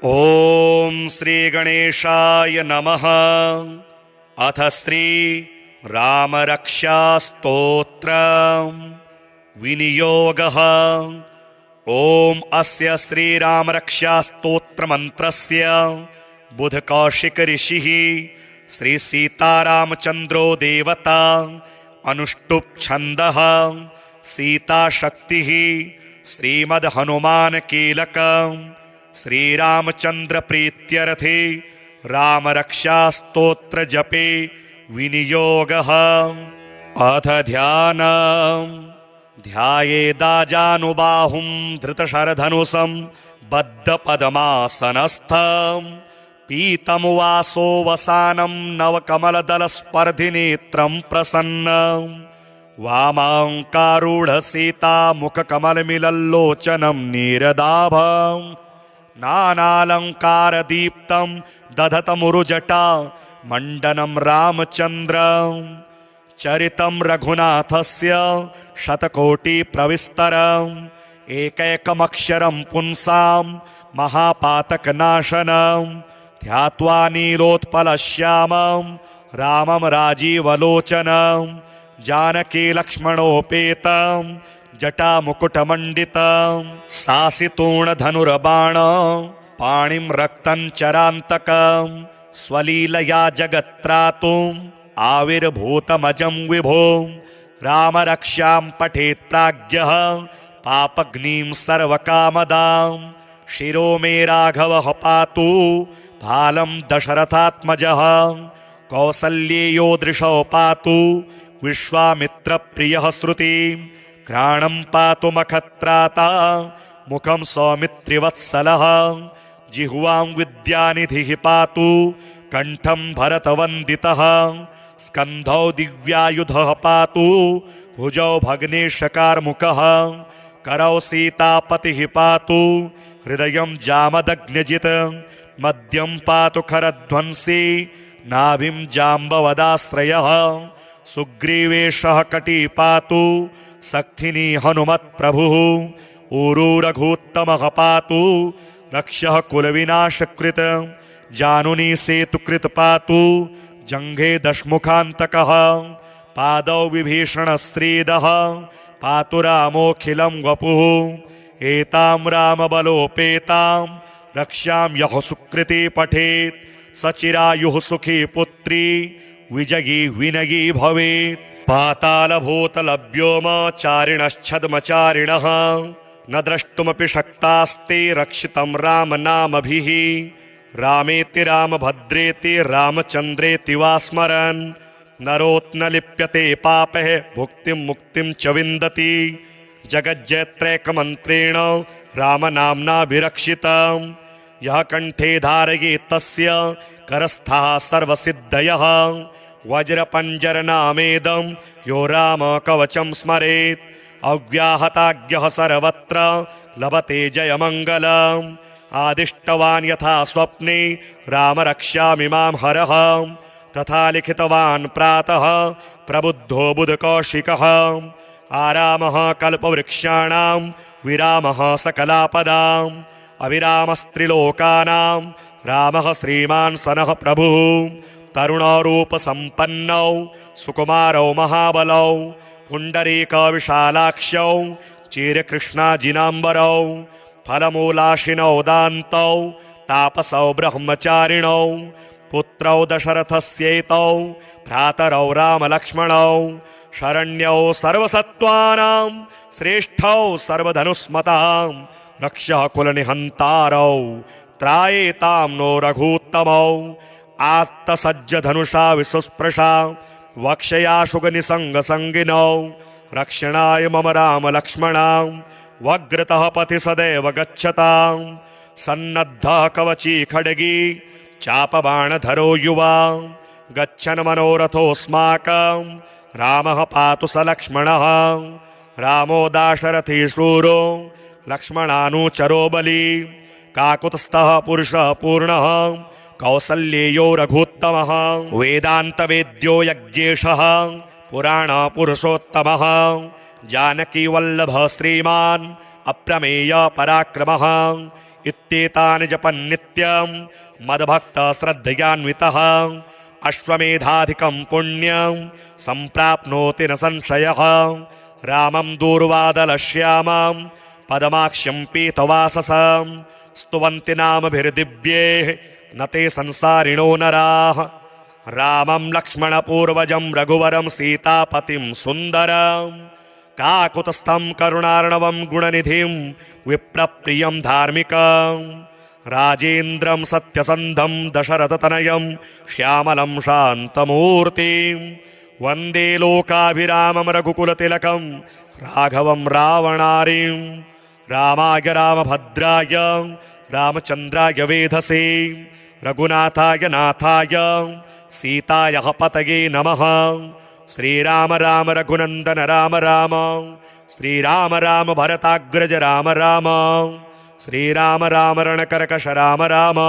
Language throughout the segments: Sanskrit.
ओम श्री गणेशाय नमः। अथ श्री राम रक्षा स्तोत्र विनियोगः। ओम अस्य श्री राम रक्षा स्तोत्र मंत्रस्य बुध कौशिक ऋषिः श्री सीतारामचंद्रो देवता अनुष्टुप् छंदः सीता शक्तिः श्रीमद् हनुमान कीलक श्रीरामचंद्र प्रीत्यर्थे राम रक्षा स्तोत्र जपे विनियोगः। अथ ध्यानम्। ध्यायेदाजानुबाहुं धृतशरधनुषं बद्धपद्मासनस्थं पीतं वासो वसानं नवकमलदलस्पर्धिनेत्रं प्रसन्नं वामाङ्कारूढसीता मुखकमलमिलल्लोचनं नीरदाभम् नानालङ्कारदीप्तं दधतमुरुजटा मण्डनं रामचन्द्रं चरितं रघुनाथस्य शतकोटिप्रविस्तरम् एकैकमक्षरं पुंसां महापातकनाशनं ध्यात्वा नीलोत्पलश्यामं रामं राजीवलोचनं जानकी लक्ष्मणोपेतं जटामुकुटमण्डितं सासितूणधनुर्बाण पाणिं रक्तं चरान्तकं स्वलीलया जगत्त्रातुम् आविर्भूतमजं विभो रामरक्षां पठेत् प्राज्ञः पापग्निं सर्वकामदां शिरो मे राघवः पातु भालं दशरथात्मजः कौसल्येयो दृशौ पातु विश्वामित्रप्रियः श्रुतिं घ्राणं पातु मखत्राता मुखं सौमित्रिवत्सलः जिह्वां विद्यानिधिः पातु कंठं भरतवन्दितः स्कन्धौ दिव्यायुधः पातु भुजौ भग्नेशकार्मुकः करौ सीतापतिः पातु हृदयं जामदग्न्यजित् मध्यं पातु खरध्वंसी नाभिं जाम्बवदाश्रयः सुग्रीवेशः कटी पातु सक्थिनी हनुमत्प्रभुः ऊरू रघूत्तमः पातु रक्षः कुलविनाशकृत् जानुनी सेतुकृत पातु जंघे दशमुखान्तकः पादौ विभीषणश्रीदः पातु रामोऽखिलं वपुः एतां रामबलोपेतां रक्षां यः सुकृती पठेत् सचिरायुः सुखी पुत्री विजयी विनयी भवेत्। पातालभूतलव्योमचारिणश्छद्मचारिणः न द्रष्टुमपि शक्तास्ते रक्षितं रामनामभिः रामेति रामभद्रेति रामचन्द्रेति वा स्मरन् नरोऽत्र लिप्यते पापः भुक्तिं मुक्तिं च विन्दति जगज्जयत्रैकमन्त्रेण रामनाम्नाभिरक्षितं यः कंठे धारयेत् तस्य करस्थाः सर्वसिद्धयः वज्रपञ्जरनामेदं यो रामकवचं स्मरेत् अव्याहताज्ञः सर्वत्र लभते जयमङ्गलम् आदिष्टवान् यथा स्वप्ने राम रक्षामिमां हरः तथा लिखितवान् प्रातः प्रबुद्धो बुधकौशिकः आरामः कल्पवृक्षाणां विरामः सकलापदाम् अविरामस्त्रिलोकानां रामः श्रीमान् सनः प्रभुः तरुणरूपसम्पन्नौ सुकुमारौ महाबलौ पुण्डरीकविशालाक्षौ चिरकृष्णाजिनाम्बरौ फलमूलाशिनौ दान्तौ तापसौ ब्रह्मचारिणौ पुत्रौ दशरथस्यैतौ भ्रातरौ रामलक्ष्मणौ शरण्यौ सर्वसत्त्वानां श्रेष्ठौ सर्वधनुष्मतां रक्षः कुलनिहन्तारौ त्रायेतां नो रघूत्तमौ आत्तसज्जधनुषा विसुस्पृशा वक्षयाशुगनिसङ्गसङ्गिनौ रक्षणाय मम रामलक्ष्मणां वग्रतः पथि सदैव गच्छतां सन्नद्धः कवची खड्गी चापबाणधरो युवा गच्छन् मनोरथोऽस्माकं रामः पातु स लक्ष्मणः रामो दाशरथी शूरो लक्ष्मणानुचरो बली काकुत्स्थः पुरुषः पूर्णः कौसल्येयो रघुत्तमः वेदान्तवेद्यो यज्ञेशः पुराणपुरुषोत्तमः जानकी वल्लभ श्रीमान् अप्रमेय पराक्रमः इत्येतानि जपन् नित्यं मद्भक्तः श्रद्धयान्वितः अश्वमेधाधिकं पुण्यं सम्प्राप्नोति न संशयः। रामं दूर्वादलश्यामं पदमाक्ष्यं पीतवाससं स्तुवन्ति नामभिर्दिव्यैः न ते संसारिणो नराः। रामं लक्ष्मणपूर्वजं रघुवरं सीतापतिं सुन्दरं काकुतस्थं करुणार्णवं गुणनिधिं विप्रप्रियं धार्मिकं राजेन्द्रं सत्यसन्धं दशरथतनयं श्यामलं शान्तमूर्तिं वन्दे लोकाभिरामं रघुकुलतिलकं राघवं रावणारिं। रामाय रामभद्राय रामचन्द्राय वेधसे रघुनाथाय नाथाय सीताय पतये नमः। श्रीराम राम रघुनन्दन राम राम श्रीराम राम भरताग्रज राम राम श्रीराम राम रणकर्कश राम राम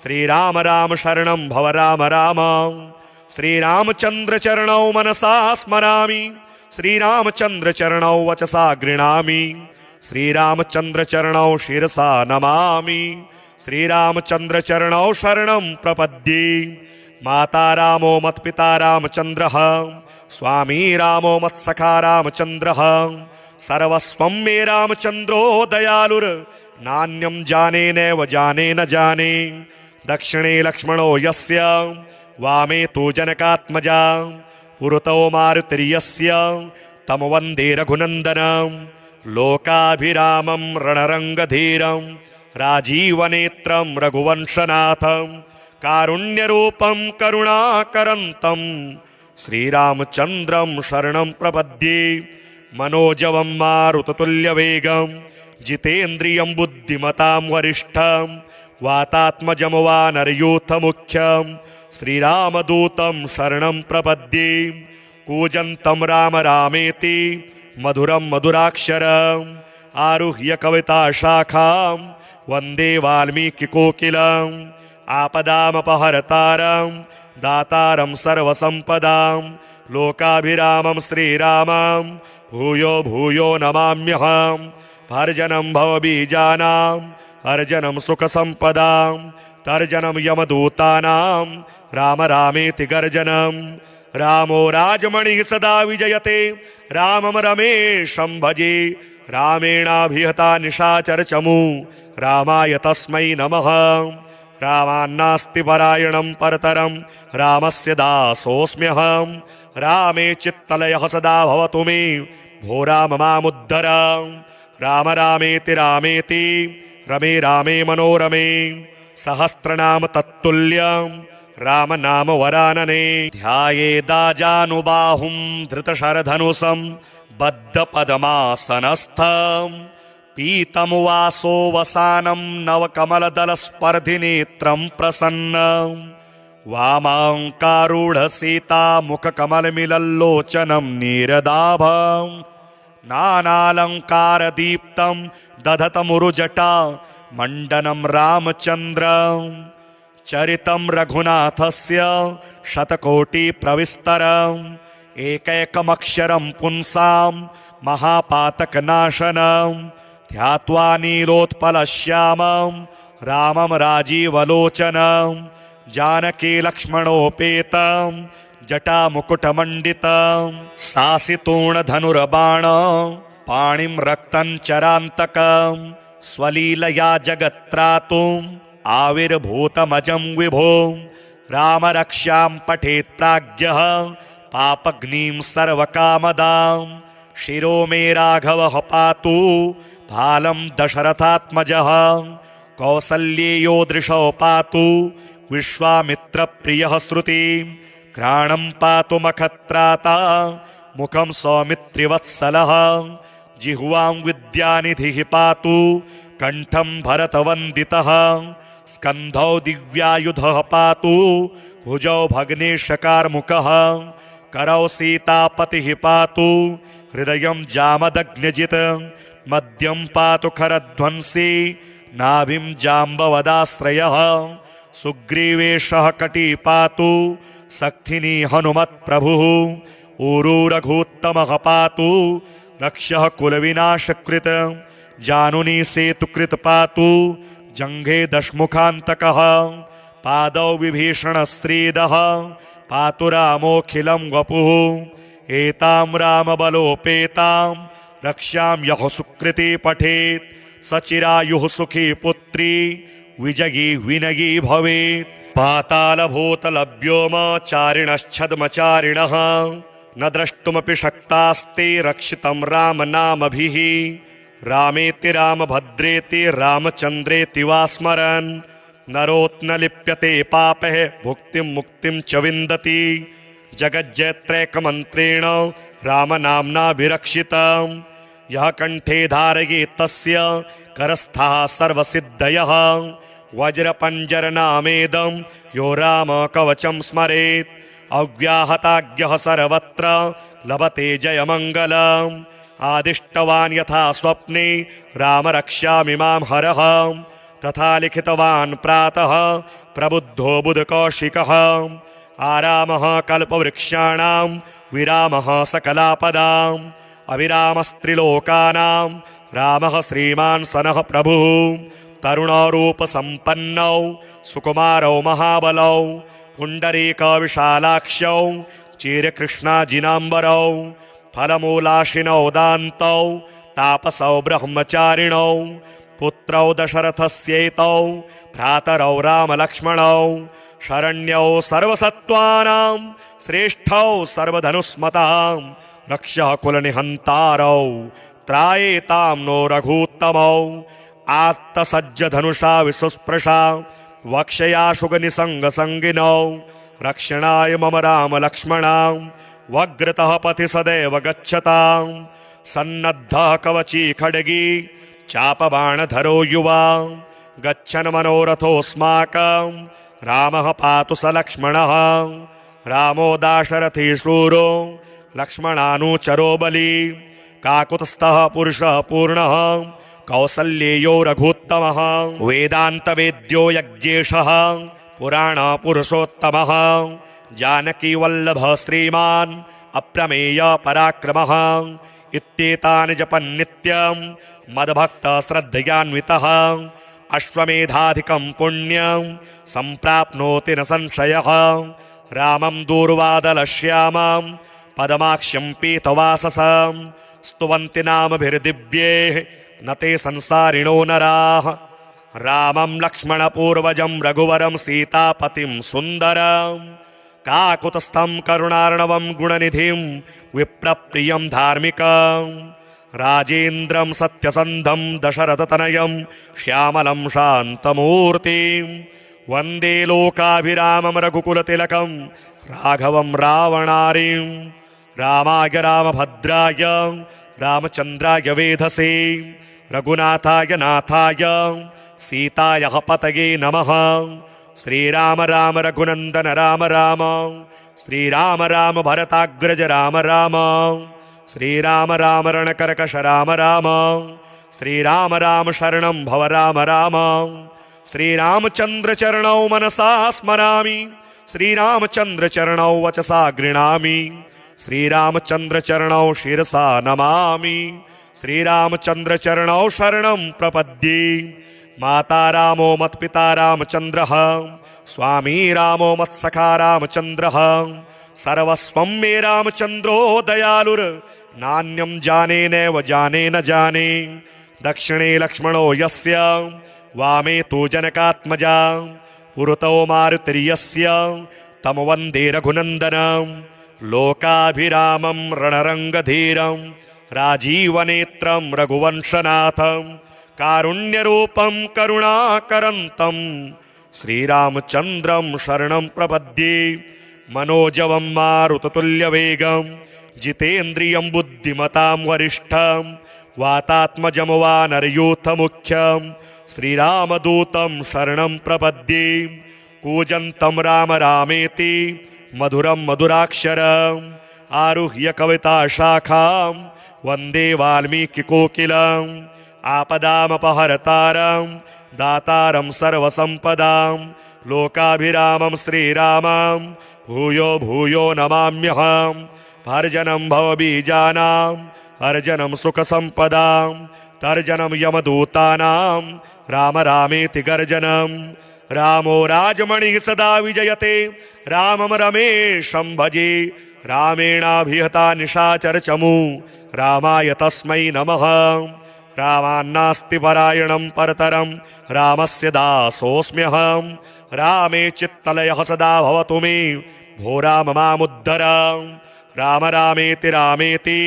श्रीराम राम शरणं भव राम राम। श्रीरामचन्द्र चरणौ मनसा स्मरामि श्रीरामचन्द्र चरणौ वचसा गृह्णामि श्रीरामचन्द्र चरणौ शिरसा नमामि श्रीरामचन्द्र चरणौ शरणं प्रपद्ये। माता रामो मत्पिता रामचन्द्रः स्वामी रामो मत्सखा रामचन्द्रः सर्वस्वं मे रामचन्द्रो दयालुर् नान्यं जाने नैव जाने न जाने। दक्षिणे लक्ष्मणो यस्य वामे तु जनकात्मजा पुरतो मारुतिर्यस्य तं वन्दे रघुनन्दनं लोकाभिरामं रणरङ्गधीरं राजीवनेत्रं रघुवंशनाथं कारुण्यरूपं करुणाकरन्तं श्रीरामचन्द्रं शरणं प्रपद्ये। मनोजवं मारुततुल्यवेगं जितेन्द्रियं बुद्धिमतां वरिष्ठं वातात्मजं वानरयूथमुख्यं श्रीरामदूतं शरणं प्रपद्ये। कूजन्तं राम रामेति मधुरं मधुराक्षरम् आरुह्य कविताशाखां वन्दे वाल्मीकिकोकिलम् आपदामपहर्तारं दातारं सर्वसम्पदां लोकाभिरामं श्रीरामं भूयो भूयो नमाम्यहं। भर्जनं भवबीजानां अर्जनं सुखसम्पदां तर्जनं यमदूतानां राम रामेति गर्जनं। रामो राजमणिः सदा विजयते रामं रमेशं भजे रामेणाभिहता निशाचरचमू रामाय तस्मै नमः। रामान्नास्ति परायणं परतरं रामस्य दासोऽस्म्यहं। रामे चित्तलयः सदा भवतु मे भो राम मामुद्धर। राम रामेति रामेति रमे रामे मनोरमे सहस्रनाम तत्तुल्यं राम नाम वरानने। ध्यायेदाजानुबाहुं धृतशरधनुषं बद्धपद्मासनस्थं पीतं वासो वसानं नवकमलदलस्पर्धिनेत्रं प्रसन्नं वामाङ्कारूढसीतामुखकमलमिलल्लोचनं नीरदाभं नानालङ्कारदीप्तं दधतमुरुजटा मण्डनं रामचन्द्रं। चरितं रघुनाथस्य शतकोटिप्रविस्तरम् एकैकमक्षरं पुंसां महापातकनाशनं ध्यात्वा नीलोत्पलश्यामं रामं राजीवलोचनं जानकी लक्ष्मणोपेतं जटामुकुटमण्डितं सासितूणधनुर्बाण पाणिं रक्तं चरान्तकं स्वलीलया जगत्त्रातुम् आविर्भूतमजं विभो रामरक्ष्यां पठेत् प्राज्ञः पापग्निं सर्वकामदां शिरो मे राघवः पातु भालं दशरथात्मजः कौसल्येयो दृशौ पातु विश्वामित्रप्रियः श्रुतिं घ्राणं पातु मखत्राता मुखं सौमित्रिवत्सलः जिह्वां विद्यानिधिः पातु कण्ठं भरतवन्दितः स्कन्धौ दिव्यायुधः पातु भुजौ भग्नेशकार्मुकः करौ सीतापतिः पातु हृदयं जामदग्न्यजित् मध्यं पातु खरध्वंसी नाभिं जाम्बवदाश्रयः सुग्रीवेशः कटी पातु सक्थिनी हनुमत्प्रभुः ऊरू रघूत्तमः पातु रक्षः कुलविनाशकृत् जानुनी सेतुकृत पातु जङ्घे दशमुखान्तकः पादौ विभीषणस्त्रीदः पातु रामोऽखिलं वपुः एतां रामबलोपेतां रक्ष्यां यः सुकृती पठेत् सचिरायुः सुखी पुत्री विजयी विनयी भवेत्। पातालभूतलव्योमचारिणश्छद्मचारिणः न द्रष्टुमपि शक्तास्ते रक्षितं रामनामभिः रामेति रामभद्रेति रामचन्द्रेति वा स्मरन् नरोत्न लिप्यते पापः भुक्तिं मुक्तिं च विन्दति जगज्जयत्रैकमन्त्रेण रामनाम्नाभिरक्षितं यः कंठे धारयेत् तस्य करस्थाः सर्वसिद्धयः वज्रपञ्जरनामेदं यो राम कवचं स्मरेत् अव्याहताज्ञः सर्वत्र लभते जयमङ्गलम् आदिष्टवान् यथा स्वप्ने राम रक्ष्यामि मां हरः तथा लिखितवान् प्रातः प्रबुद्धो बुधकौशिकः आरामः कल्पवृक्षाणां विरामः सकलापदाम् अविरामस्त्रिलोकानां रामः श्रीमान् सनः प्रभुः तरुणरूपसम्पन्नौ सुकुमारौ महाबलौ पुण्डरीकविशालाक्षौ चिरकृष्णाजिनाम्बरौ फलमूलाशिनौ दान्तौ तापसौ ब्रह्मचारिणौ पुत्रौ दशरथस्यैतौ भ्रातरौ रामलक्ष्मणौ शरण्यौ सर्वसत्त्वानां श्रेष्ठौ सर्वधनुस्मतां रक्षः कुलनिहन्तारौ त्रायेतां नो रघूत्तमौ आत्तसज्जधनुषा विसुस्पृशा वक्षया शुगनिसङ्गसङ्गिनौ रक्षणाय मम रामलक्ष्मणां वग्रतः पथि सदैव गच्छतां सन्नद्धः कवची खड्गी चापबाणधरो युवा गच्छन् मनोरथोऽस्माकं रामः पातु स लक्ष्मणः रामो दाशरथी शूरो लक्ष्मणानुचरो बली काकुत्स्थः पुरुषः पूर्णः कौसल्येयो रघुत्तमः वेदान्तवेद्यो यज्ञेशः पुराणपुरुषोत्तमः जानकीवल्लभः श्रीमान् अप्रमेय पराक्रमः इत्येतानि जपन्नित्यं मद्भक्तः श्रद्धयान्वितः अश्वमेधाधिकं पुण्यं सम्प्राप्नोति न संशयः रामं दूर्वादलश्यामं पदमाक्ष्यं पीतवाससं स्तुवन्ति नामभिर्दिव्यैः न ते संसारिणो नराः रामं लक्ष्मणपूर्वजं रघुवरं सीतापतिं सुन्दरं काकुत्स्थं करुणार्णवं गुणनिधिं विप्रप्रियं धार्मिकं राजेन्द्रं सत्यसन्धं दशरथतनयं श्यामलं शान्तमूर्तिं वन्दे लोकाभिरामं रघुकुलतिलकं राघवं रावणारिं रामाय रामभद्राय रामचन्द्राय वेधसे रघुनाथाय नाथाय सीतायाः पतये नमः। श्रीराम राम रघुनन्दन राम राम श्रीराम राम भरताग्रज राम राम श्रीराम राम रणकर्कश राम राम श्रीराम राम शरणं भव राम राम श्रीरामचन्द्र चरणौ मनसा स्मरामि श्रीरामचन्द्र चरणौ वचसा गृह्णामि श्रीरामचन्द्र चरणौ शिरसा नमामि श्रीरामचन्द्र चरणौ शरणं प्रपद्ये माता रामो मत्पिता रामचन्द्रः स्वामी रामो मत्सखा रामचन्द्रः सर्वस्वं मे रामचन्द्रो दयालुर् नान्यं जाने नैव जाने न जाने दक्षिणे लक्ष्मणो यस्य वामे तु जनकात्मजा पुरतो मारुतिर्यस्य तं वन्दे रघुनन्दनं लोकाभिरामं रणरङ्गधीरं राजीवनेत्रं रघुवंशनाथं कारुण्यरूपं करुणाकरन्तं श्रीरामचन्द्रं शरणं प्रपद्ये मनोजवं मारुततुल्यवेगं जितेन्द्रियं बुद्धिमतां वरिष्ठं वातात्मजं वानरयूथमुख्यं श्रीरामदूतं शरणं प्रपद्ये कूजन्तं राम रामेति मधुरं मधुराक्षरम् आरुह्य कविताशाखां वन्दे वाल्मीकिकोकिलम् आपदामपहर्तारं दातारं सर्वसम्पदां लोकाभिरामं श्रीरामं भूयो भूयो नमाम्यहम् भर्जनं भवबीजानाम् अर्जनं सुखसम्पदां तर्जनं यमदूतानां राम रामेति गर्जनं रामो राजमणिः सदा विजयते रामं रमेशं भजे रामेणाभिहता निशाचरचमू रामाय तस्मै नमः रामान्नास्ति परायणं परतरं रामस्य दासोऽस्म्यहं रामे चित्तलयः सदा भवतु मे भो राम मामुद्धर राम रामेति रामेति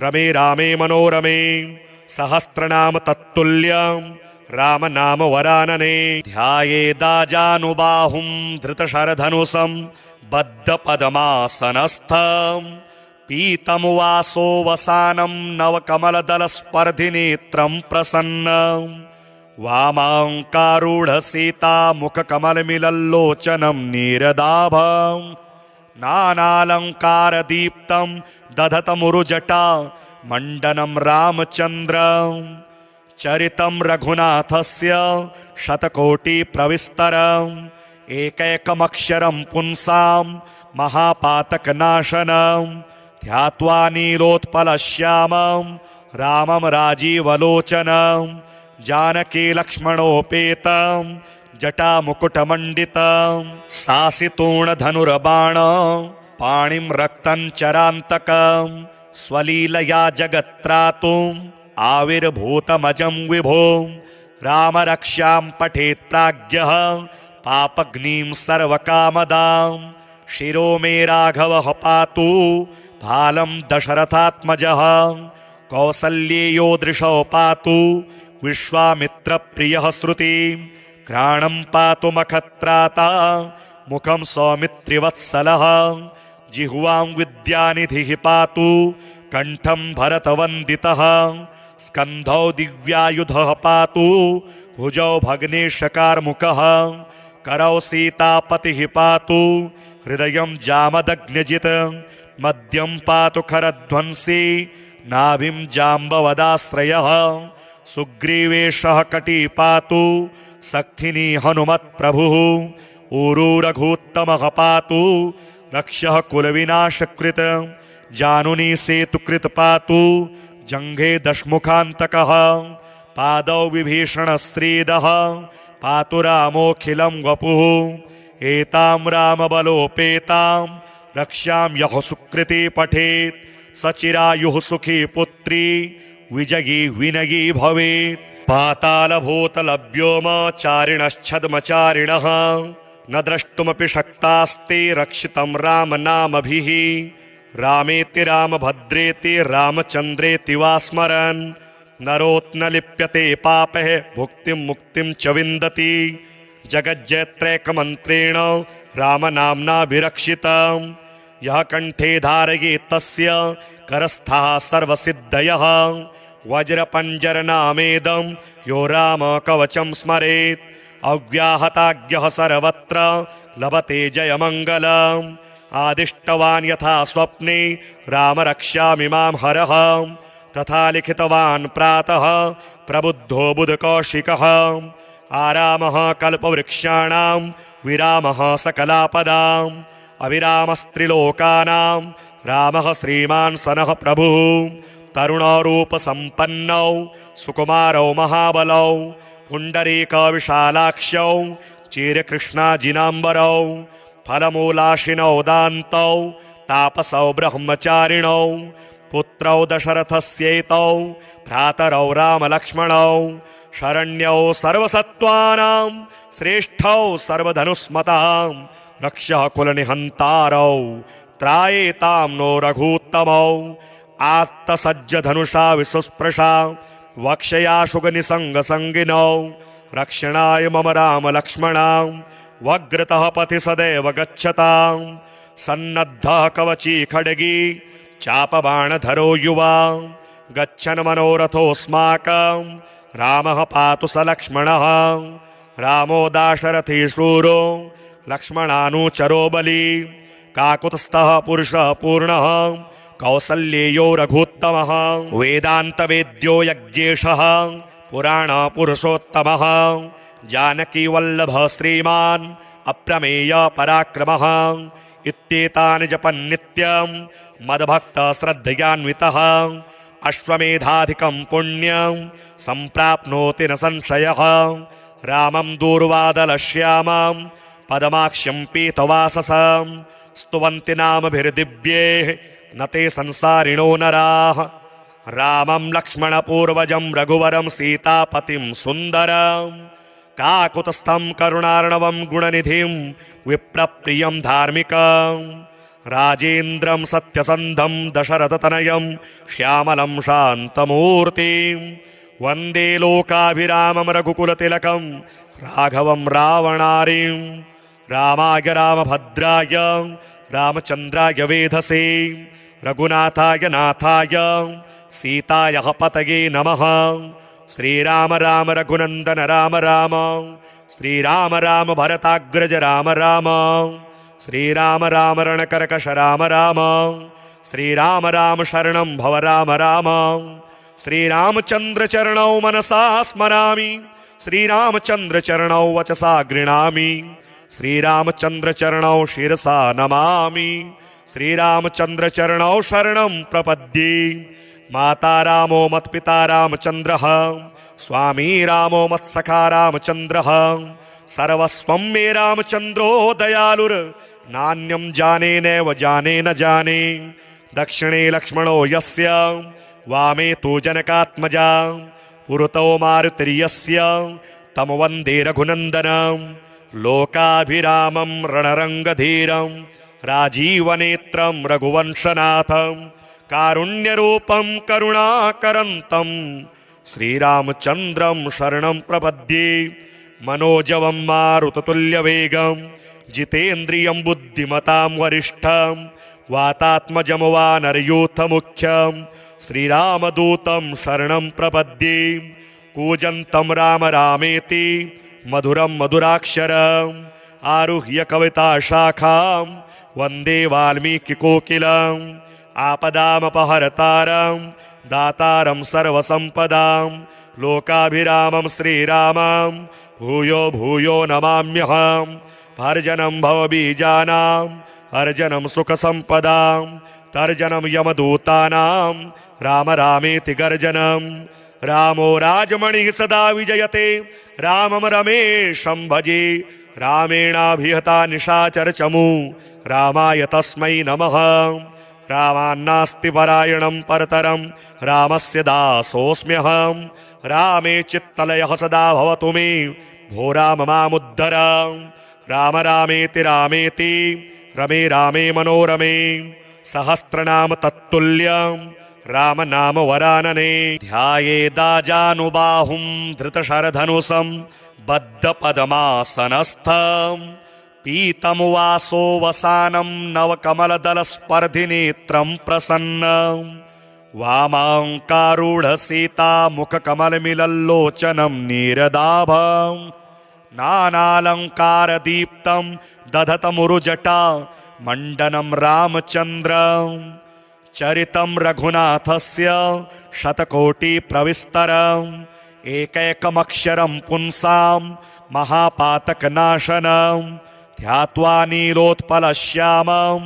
रमे रामे मनोरमे सहस्रनाम तत्तुल्यं राम नाम वरानने ध्यायेदाजानुबाहुं धृतशरधनुषं बद्धपद्मासनस्थं पीतं वासो वसानं नवकमलदलस्पर्धिनेत्रं प्रसन्नं वामाङ्कारूढसीता मुखकमलमिलल्लोचनं नीरदाभं नानालङ्कारदीप्तं दधतमुरुजटा मण्डनं रामचन्द्रं चरितं रघुनाथस्य शतकोटिप्रविस्तरम् एकैकमक्षरं पुंसां महापातकनाशनं ध्यात्वा नीलोत्पलश्यामं रामं राजीवलोचनं जानकी लक्ष्मणोपेतं जटामुकुटमण्डितं सासितूणधनुर्बाण पाणिं रक्तं चरान्तकं स्वलीलया जगत्त्रातुम् आविर्भूतमजं विभो रामरक्ष्यां पठेत् प्राज्ञः पापग्निं सर्वकामदां शिरो मे राघवः पातु भालं दशरथात्मजः कौसल्येयो दृशौ पातु विश्वामित्रप्रियः श्रुतिं घ्राणं पातु मखत्राता मुखं सौमित्रिवत्सलः जिह्वां विद्यानिधिः पातु कण्ठं भरतवन्दितः स्कन्धौ दिव्यायुधः पातु भुजौ भग्नेशकार्मुकः करौ सीतापतिः पातु हृदयं जामदग्न्यजित् मध्यं पातु खरध्वंसी नाभिं जाम्बवदाश्रयः सुग्रीवेशः कटी पातु सक्थिनी हनुमत्प्रभुः ऊरू रघूत्तमः पातु रक्षः कुलविनाशकृत् जानुनी सेतुकृत् पातु जङ्घे दशमुखान्तकः पादौ विभीषणश्रीदः पातु रामोऽखिलं वपुः एतां रामबलोपेतां रक्ष्यां यः सुकृती पठेत् सचिरायुः सुखी पुत्री विजयी विनयी भवेत् पातालभूतलव्योमचारिणश्छद्मचारिणः न द्रष्टुमपि शक्तास्ते रक्षितं रामनामभिः रामेति रामभद्रेति रामचन्द्रेति वा स्मरन् नरोत्न लिप्यते पापः भुक्तिं मुक्तिं च विन्दति जगज्जयत्रैकमन्त्रेण रामनाम्ना विरक्षितं यः कंठे धारयेत् तस्य करस्थः सर्वसिद्धयः वज्रपञ्जरनामेदं यो राम कवचं स्मरेत् अव्याहताज्ञः सर्वत्र लभते जयमङ्गलम् आदिष्टवान् यथा स्वप्ने राम रक्ष्यामि मां हरः तथा लिखितवान् प्रातः प्रबुद्धो बुधकौशिकः आरामः कल्पवृक्षाणां विरामः सकलापदाम् अविरामस्त्रिलोकानां रामः श्रीमान् सनः प्रभुः तरुणरूपसम्पन्नौ सुकुमारौ महाबलौ पुण्डरीकविशालाक्षौ चिरकृष्णाजिनाम्बरौ फलमूलाशिनौ दान्तौ तापसौ ब्रह्मचारिणौ पुत्रौ दशरथस्यैतौ भ्रातरौ रामलक्ष्मणौ शरण्यौ सर्वसत्त्वानां श्रेष्ठौ सर्वधनुष्मतां रक्षः कुलनिहन्तारौ त्रायेतां नो रघूत्तमौ आत्तसज्जधनुषा विसुस्पृशा वक्षया शुगनिसङ्गसङ्गिनौ रक्षणाय मम रामलक्ष्मणां वग्रतः पथि सदैव गच्छतां सन्नद्धः कवची खड्गी चापबाणधरो युवा गच्छन् मनोरथोऽस्माकं रामः पातु स लक्ष्मणः रामो दाशरथी शूरो लक्ष्मणानुचरो बली काकुत्स्थः पुरुषः पूर्णः कौसल्येयो रघुत्तमः वेदान्तवेद्यो यज्ञेशः पुराणपुरुषोत्तमः जानकीवल्लभः श्रीमान् अप्रमेय पराक्रमः इत्येतानि जपन् नित्यं मद्भक्तः श्रद्धयान्वितः अश्वमेधाधिकं पुण्यं सम्प्राप्नोति न संशयः। रामं दूर्वादलश्यामं पदमाक्ष्यं पीतवाससं स्तुवन्ति नामभिर्दिव्यैः न ते संसारिणो नराः। रामं लक्ष्मणपूर्वजं रघुवरं सीतापतिं सुन्दरं काकुतस्थं करुणार्णवं गुणनिधिं विप्रप्रियं धार्मिकं राजेन्द्रं सत्यसन्धं दशरथतनयं श्यामलं शान्तमूर्तिं वन्दे लोकाभिरामं रघुकुलतिलकं राघवं रावणारिं। रामाय रामभद्राय रामचन्द्राय वेधसे रघुनाथाय नाथाय सीताय पतये नमः। श्रीराम राम रघुनन्दन राम राम श्रीराम राम भरताग्रज राम राम श्रीराम राम रणकर्कश राम राम श्रीराम राम शरणं भव राम राम। श्रीरामचन्द्र चरणौ मनसा स्मरामि श्रीरामचन्द्र चरणौ वचसा गृह्णामि श्रीरामचन्द्र चरणौ शिरसा नमामि श्रीरामचन्द्र चरणौ शरणं प्रपद्ये। माता रामो मत्पिता रामचन्द्रः स्वामी रामो मत्सखा रामचन्द्रः सर्वस्वं मे रामचन्द्रो दयालुर् नान्यं जाने नैव जाने न जाने। दक्षिणे लक्ष्मणो यस्य वामे तु जनकात्मजा पुरतो मारुतिर्यस्य तं वन्दे रघुनन्दनं लोकाभिरामं रणरङ्गधीरं राजीवनेत्रं रघुवंशनाथं कारुण्यरूपं करुणाकरन्तं श्रीरामचन्द्रं शरणं प्रपद्ये। मनोजवं मारुततुल्यवेगं जितेन्द्रियं बुद्धिमतां वरिष्ठं वातात्मजं वानरयूथमुख्यं श्रीरामदूतं शरणं प्रपद्ये। कूजन्तं राम रामेति मधुरं मधुराक्षरम् आरुह्य कविताशाखां वन्दे वाल्मीकिकोकिलम् आपदामपहर्तारं दातारं सर्वसम्पदां लोकाभिरामं श्रीरामं भूयो भूयो नमाम्यहं। भर्जनं भवबीजानां अर्जनं सुखसम्पदां तर्जनं यमदूतानां राम रामेति गर्जनं। रामो राजमणिः सदा विजयते रामं रमेशं भजे रामेणाभिहता निशाचरचमू रामाय तस्मै नमः। रामान्नास्ति परायणं परतरं रामस्य दासोऽस्म्यहं। रामे चित्तलयः सदा भवतु मे भो राम मामुद्धर। राम रामेति रामेति रमे रामे मनोरमे सहस्रनाम तत्तुल्यं राम नाम वरानने। ध्यायेदाजानुबाहुं धृतशरधनुषं बद्धपद्मासनस्थं पीतं वासो वसानं नवकमलदलस्पर्धिनेत्रं प्रसन्नं वामाङ्कारूढसीता मुखकमलमिलल्लोचनं नीरदाभं नानालङ्कारदीप्तं दधतमुरुजटा मण्डनं रामचन्द्रं चरितं रघुनाथस्य शतकोटिप्रविस्तरम् एकैकमक्षरं पुंसां महापातकनाशनं ध्यात्वा नीलोत्पलश्यामं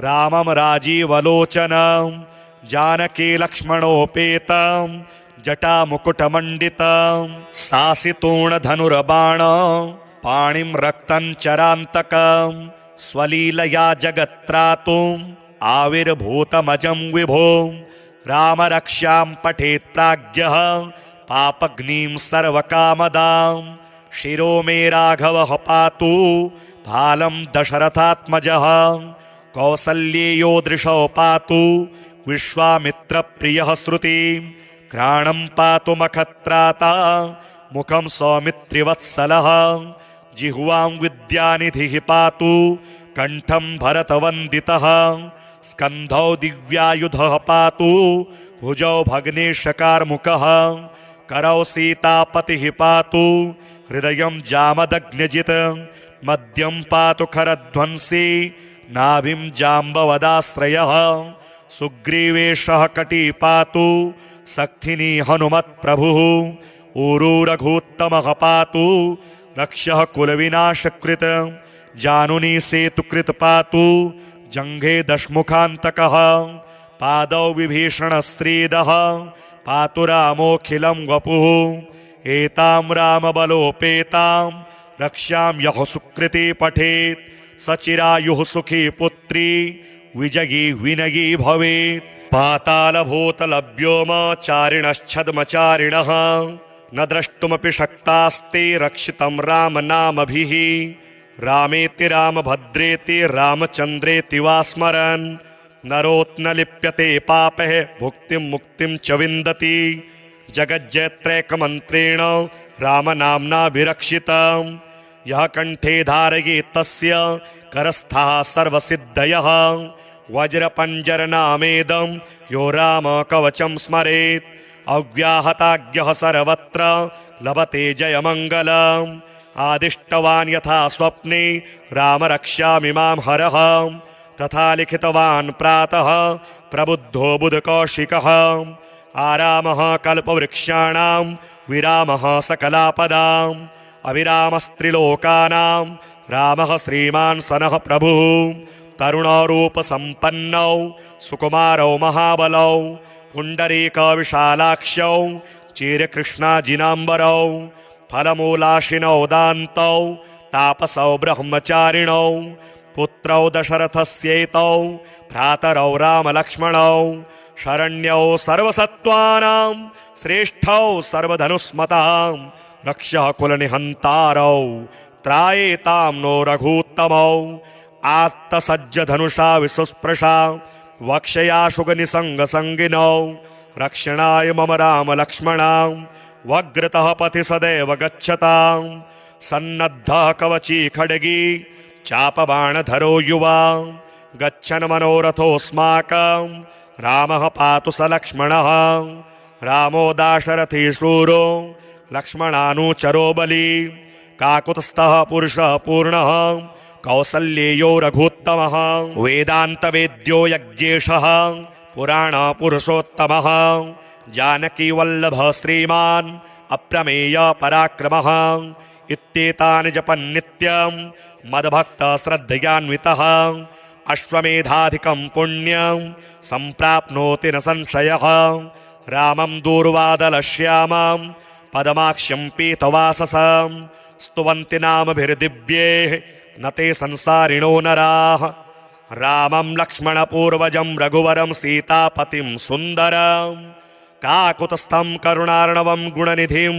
रामं राजीवलोचनं जानकी लक्ष्मणोपेतं जटामुकुटमण्डितं सासितूणधनुर्बाण पाणिं रक्तं चरान्तकं स्वलीलया जगत्त्रातुम् आविर्भूतमजं विभो रामरक्षां पठेत् प्राज्ञः पापग्निं सर्वकामदां शिरो मे राघवः पातु भालं दशरथात्मजः कौसल्येयो दृशौ पातु विश्वामित्रप्रियः श्रुतिं घ्राणं पातु मखत्राता मुखं सौमित्रिवत्सलः जिह्वां विद्यानिधिः पातु कण्ठं भरतवन्दितः स्कन्धौ दिव्यायुधः पातु भुजौ भग्नेशकार्मुकः करौ सीतापतिः पातु हृदयं जामदग्न्यजित् मध्यं पातु खरध्वंसी नाभिं जाम्बवदाश्रयः सुग्रीवेशः कटी पातु सक्थिनी हनुमत्प्रभुः ऊरू रघूत्तमः पातु रक्षः कुलविनाशकृत् जानुनी सेतुकृत् पातु जङ्घे दशमुखान्तकः पादौ विभीषणश्रीदः पातु रामोऽखिलं वपुः एतां रामबलोपेतां रक्ष्यां यः सुकृती पठेत् सचिरायुः सुखी पुत्री विजयी विनयी भवेत्। पातालभूतलव्योमचारिणश्छद्मचारिणः न द्रष्टुमपि शक्तास्ते रक्षितं रामनामभिः रामेति रामभद्रेति रामचन्द्रेति वा स्मरन् नरोत्न लिप्यते पापः भुक्तिं मुक्तिं च विन्दति जगज्जयत्रैकमन्त्रेण रामनाम्ना विरक्षितं यः कण्ठे धारयेत् तस्य करस्थाः सर्वसिद्धयः वज्रपञ्जरनामेदं यो रामकवचं स्मरेत् अव्याहताज्ञः सर्वत्र लभते जयमङ्गलम् आदिष्टवान् यथा स्वप्ने राम रक्ष्यामि मां हरः तथा लिखितवान् प्रातः प्रबुद्धो बुधकौशिकः आरामः कल्पवृक्षाणां विरामः सकलापदाम् अविरामस्त्रिलोकानां रामः श्रीमान् सनः प्रभुः तरुणरूपसम्पन्नौ सुकुमारौ महाबलौ पुण्डरीकविशालाक्षौ चिरकृष्णाजिनाम्बरौ फलमूलाशिनौ दान्तौ तापसौ ब्रह्मचारिणौ पुत्रौ दशरथस्यैतौ भ्रातरौ रामलक्ष्मणौ शरण्यौ सर्वसत्त्वानां श्रेष्ठौ सर्वधनुस्मतां रक्षः कुलनिहन्तारौ त्रायेतां नो रघूत्तमौ आत्तसज्जधनुषा विसुस्पृशा वक्षयाशुगनिसङ्गसङ्गिनौ रक्षणाय मम रामलक्ष्मणां वग्रतः पथि सदैव गच्छतां सन्नद्धः कवची खड्गी चापबाणधरो युवा गच्छन् मनोरथोऽस्माकं रामः पातु स लक्ष्मणः रामो दाशरथी शूरो लक्ष्मणानुचरो बली काकुत्स्थः पुरुषः पूर्णः कौसल्येयो रघुत्तमः वेदान्तवेद्यो यज्ञेशः पुराणपुरुषोत्तमः जानकीवल्लभः श्रीमान् अप्रमेय पराक्रमः इत्येतानि जपन् नित्यं मद्भक्तः श्रद्धयान्वितः अश्वमेधाधिकं पुण्यं सम्प्राप्नोति न संशयः रामं दूर्वादलश्यामं पदमाक्ष्यं पीतवाससं स्तुवन्ति नामभिर्दिव्यैः न ते संसारिणो नराः रामं लक्ष्मणपूर्वजं रघुवरं सीतापतिं सुन्दरं काकुत्स्थं करुणार्णवं गुणनिधिं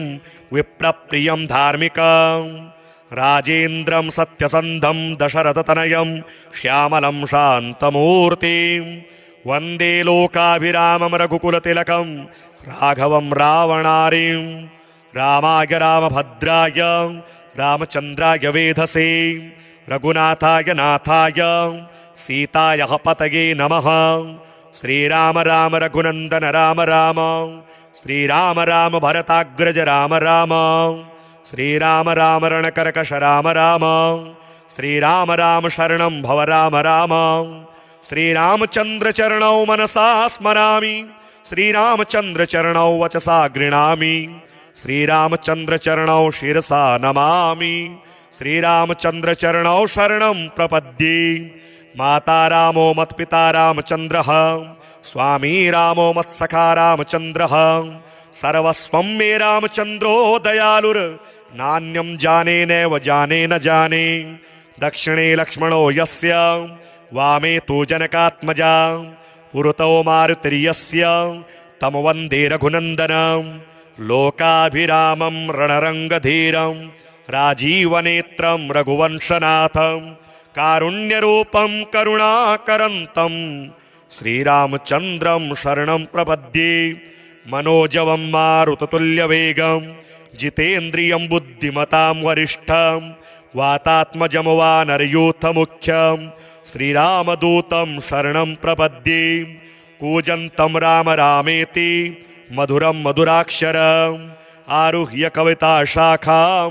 विप्रप्रियं धार्मिकं राजेन्द्रं सत्यसन्धं दशरथतनयं श्यामलं शान्तमूर्तिं वन्दे लोकाभिरामं रघुकुलतिलकं राघवं रावणारिं रामाय रामभद्राय रामचन्द्राय वेधसे रघुनाथाय नाथाय सीतायः पतये नमः श्रीराम राम रघुनन्दन राम राम श्रीराम राम भरताग्रज राम राम श्रीराम राम रणकर्कश राम राम श्रीराम राम शरणं भव राम राम श्रीरामचन्द्र चरणौ मनसा स्मरामि श्रीरामचन्द्र चरणौ वचसा गृह्णामि श्रीरामचन्द्र चरणौ शिरसा नमामि श्रीरामचन्द्र चरणौ शरणं प्रपद्ये माता रामो मत्पिता रामचन्द्रः स्वामी रामो मत्सखा रामचन्द्रः सर्वस्वं मे रामचन्द्रो दयालुर् नान्यं जाने नैव जाने न जाने दक्षिणे लक्ष्मणो यस्य वामे तु जनकात्मजा पुरतो मारुतिर्यस्य तं वन्दे रघुनन्दनं लोकाभिरामं रणरङ्गधीरं राजीवनेत्रं रघुवंशनाथं कारुण्यरूपं करुणाकरन्तं श्रीरामचन्द्रं शरणं प्रपद्ये मनोजवं मारुततुल्यवेगं जितेन्द्रियं बुद्धिमतां वरिष्ठं वातात्मजं वानरयूथमुख्यं श्रीरामदूतं शरणं प्रपद्ये कूजन्तं राम रामेति मधुरं मधुराक्षरम् आरुह्य कविताशाखां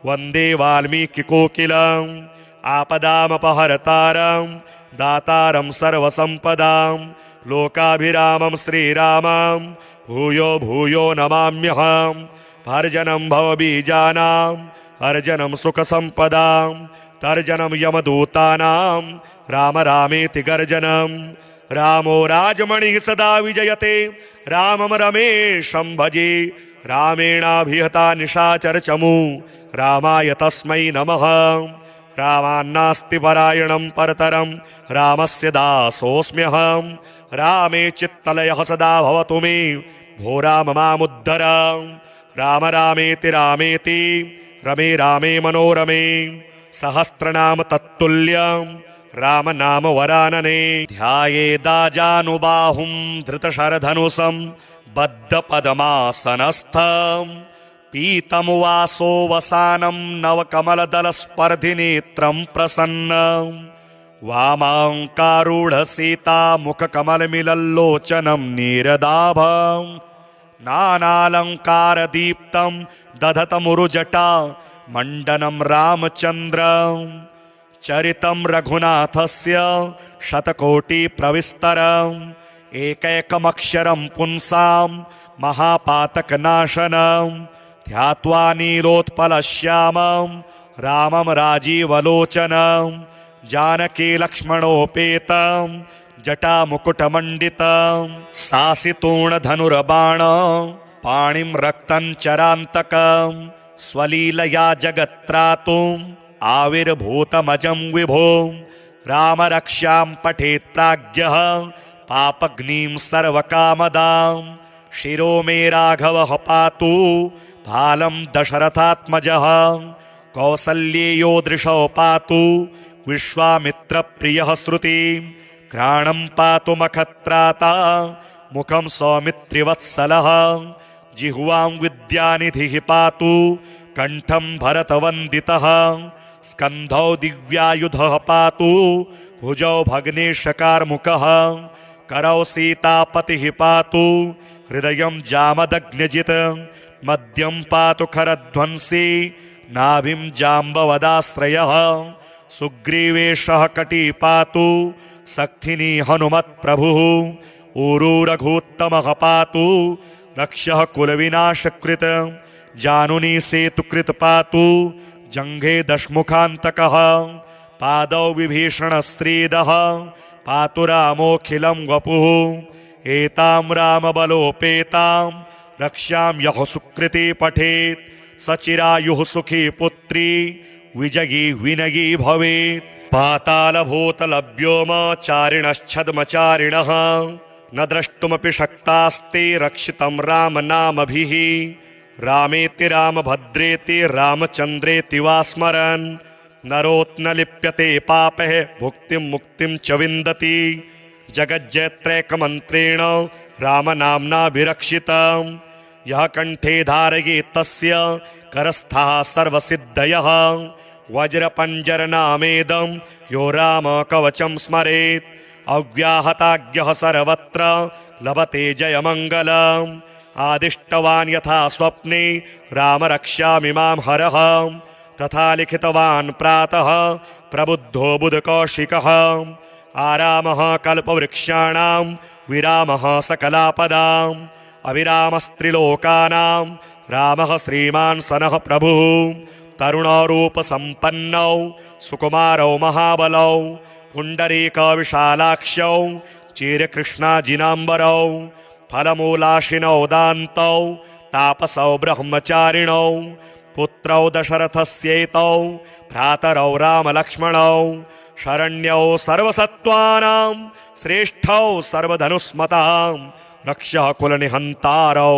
वन्दे वाल्मीकिकोकिलम् आपदामपहर्तारं दातारं सर्वसम्पदां लोकाभिरामं श्रीरामं भूयो भूयो नमाम्यहं भर्जनं भवबीजानां अर्जनं सुखसम्पदां तर्जनं यमदूतानां राम रामेति गर्जनं रामो राजमणिः सदा विजयते रामं रमेशं भजे रामेणाभिहता निशाचरचमू रामाय तस्मै नमः रामान्नास्ति परायणं परतरं रामस्य दासोऽस्म्यहं रामे चित्तलयः सदा भवतु मे भो राम मामुद्धर राम रामेति रामेति रमे रामे मनोरमे सहस्रनाम तत्तुल्यं राम नाम वरानने ध्यायेदाजानुबाहुं धृतशरधनुषं बद्धपद्मासनस्थं पीतं वासो वसानं नवकमलदलस्पर्धिनेत्रं प्रसन्नं वामाङ्कारूढसीतामुखकमलमिलल्लोचनं नीरदाभं नानालङ्कारदीप्तं दधतमुरुजटा मण्डनं रामचन्द्रं चरितं रघुनाथस्य शतकोटिप्रविस्तरम् एकैकमक्षरं पुंसां महापातकनाशनं ध्यात्वा नीलोत्पलश्यामं रामं राजीवलोचनं जानकी लक्ष्मणोपेतं जटामुकुटमण्डितं सासितूणधनुर्बाण पाणिं रक्तं चरान्तकं स्वलीलया जगत्त्रातुम् आविर्भूतमजं विभो रामरक्ष्यां पठेत् प्राज्ञः पापग्निं सर्वकामदां शिरो मे राघवः पातु भालं दशरथात्मजः कौसल्येयो दृशौ पातु विश्वामित्रप्रियः श्रुतिं घ्राणं पातु मखत्राता मुखं सौमित्रिवत्सलः जिह्वां विद्यानिधिः पातु कंठं भरतवन्दितः स्कन्धौ दिव्यायुधः पातु भुजौ भग्नेशकार्मुकः करौ सीतापतिः पातु हृदयं जामदग्न्यजित् मध्यं पातु खरध्वंसी नाभिं जाम्बवदाश्रयः सुग्रीवेशः कटी पातु सक्थिनी हनुमत्प्रभुः ऊरू रघूत्तमः पातु रक्षः कुलविनाशकृत् जानुनी सेतुकृत पातु जंघे दशमुखान्तकः पादौ विभीषणश्रीदः पातु रामोऽखिलं वपुः एतां रामबलोपेतां रक्ष्यां यः सुकृती पठेत् सचिरायुः सुखी पुत्री विजयी विनयी भवेत् पातालभूतलव्योमचारिणश्छद्मचारिणः न द्रष्टुमपि शक्तास्ते रक्षितं रामनामभिः रामेति रामभद्रेति रामचन्द्रेति वा स्मरन् नरोत्न लिप्यते पापः भुक्तिं मुक्तिं च विन्दति जगज्जयत्रैकमन्त्रेण रामनाम्नाभिरक्षितं यः कंठे धारयेत् तस्य करस्थः सर्वसिद्धयः वज्रपञ्जरनामेदं यो राम कवचं स्मरेत् अव्याहताज्ञः सर्वत्र लभते जयमङ्गलम् आदिष्टवान् यथा स्वप्ने राम रक्ष्यामि मां हरः तथा लिखितवान् प्रातः प्रबुद्धो बुधकौशिकः आरामः कल्पवृक्षाणां विरामः सकलापदाम् अविरामस्त्रिलोकानां रामः श्रीमान् सनः प्रभुः तरुणरूपसम्पन्नौ सुकुमारौ महाबलौ पुण्डरीकविशालाक्षौ चिरकृष्णाजिनाम्बरौ फलमूलाशिनौ दान्तौ तापसौ ब्रह्मचारिणौ पुत्रौ दशरथस्यैतौ भ्रातरौ रामलक्ष्मणौ शरण्यौ सर्वसत्त्वानां श्रेष्ठौ सर्वधनुस्मतां रक्षः कुलनिहन्तारौ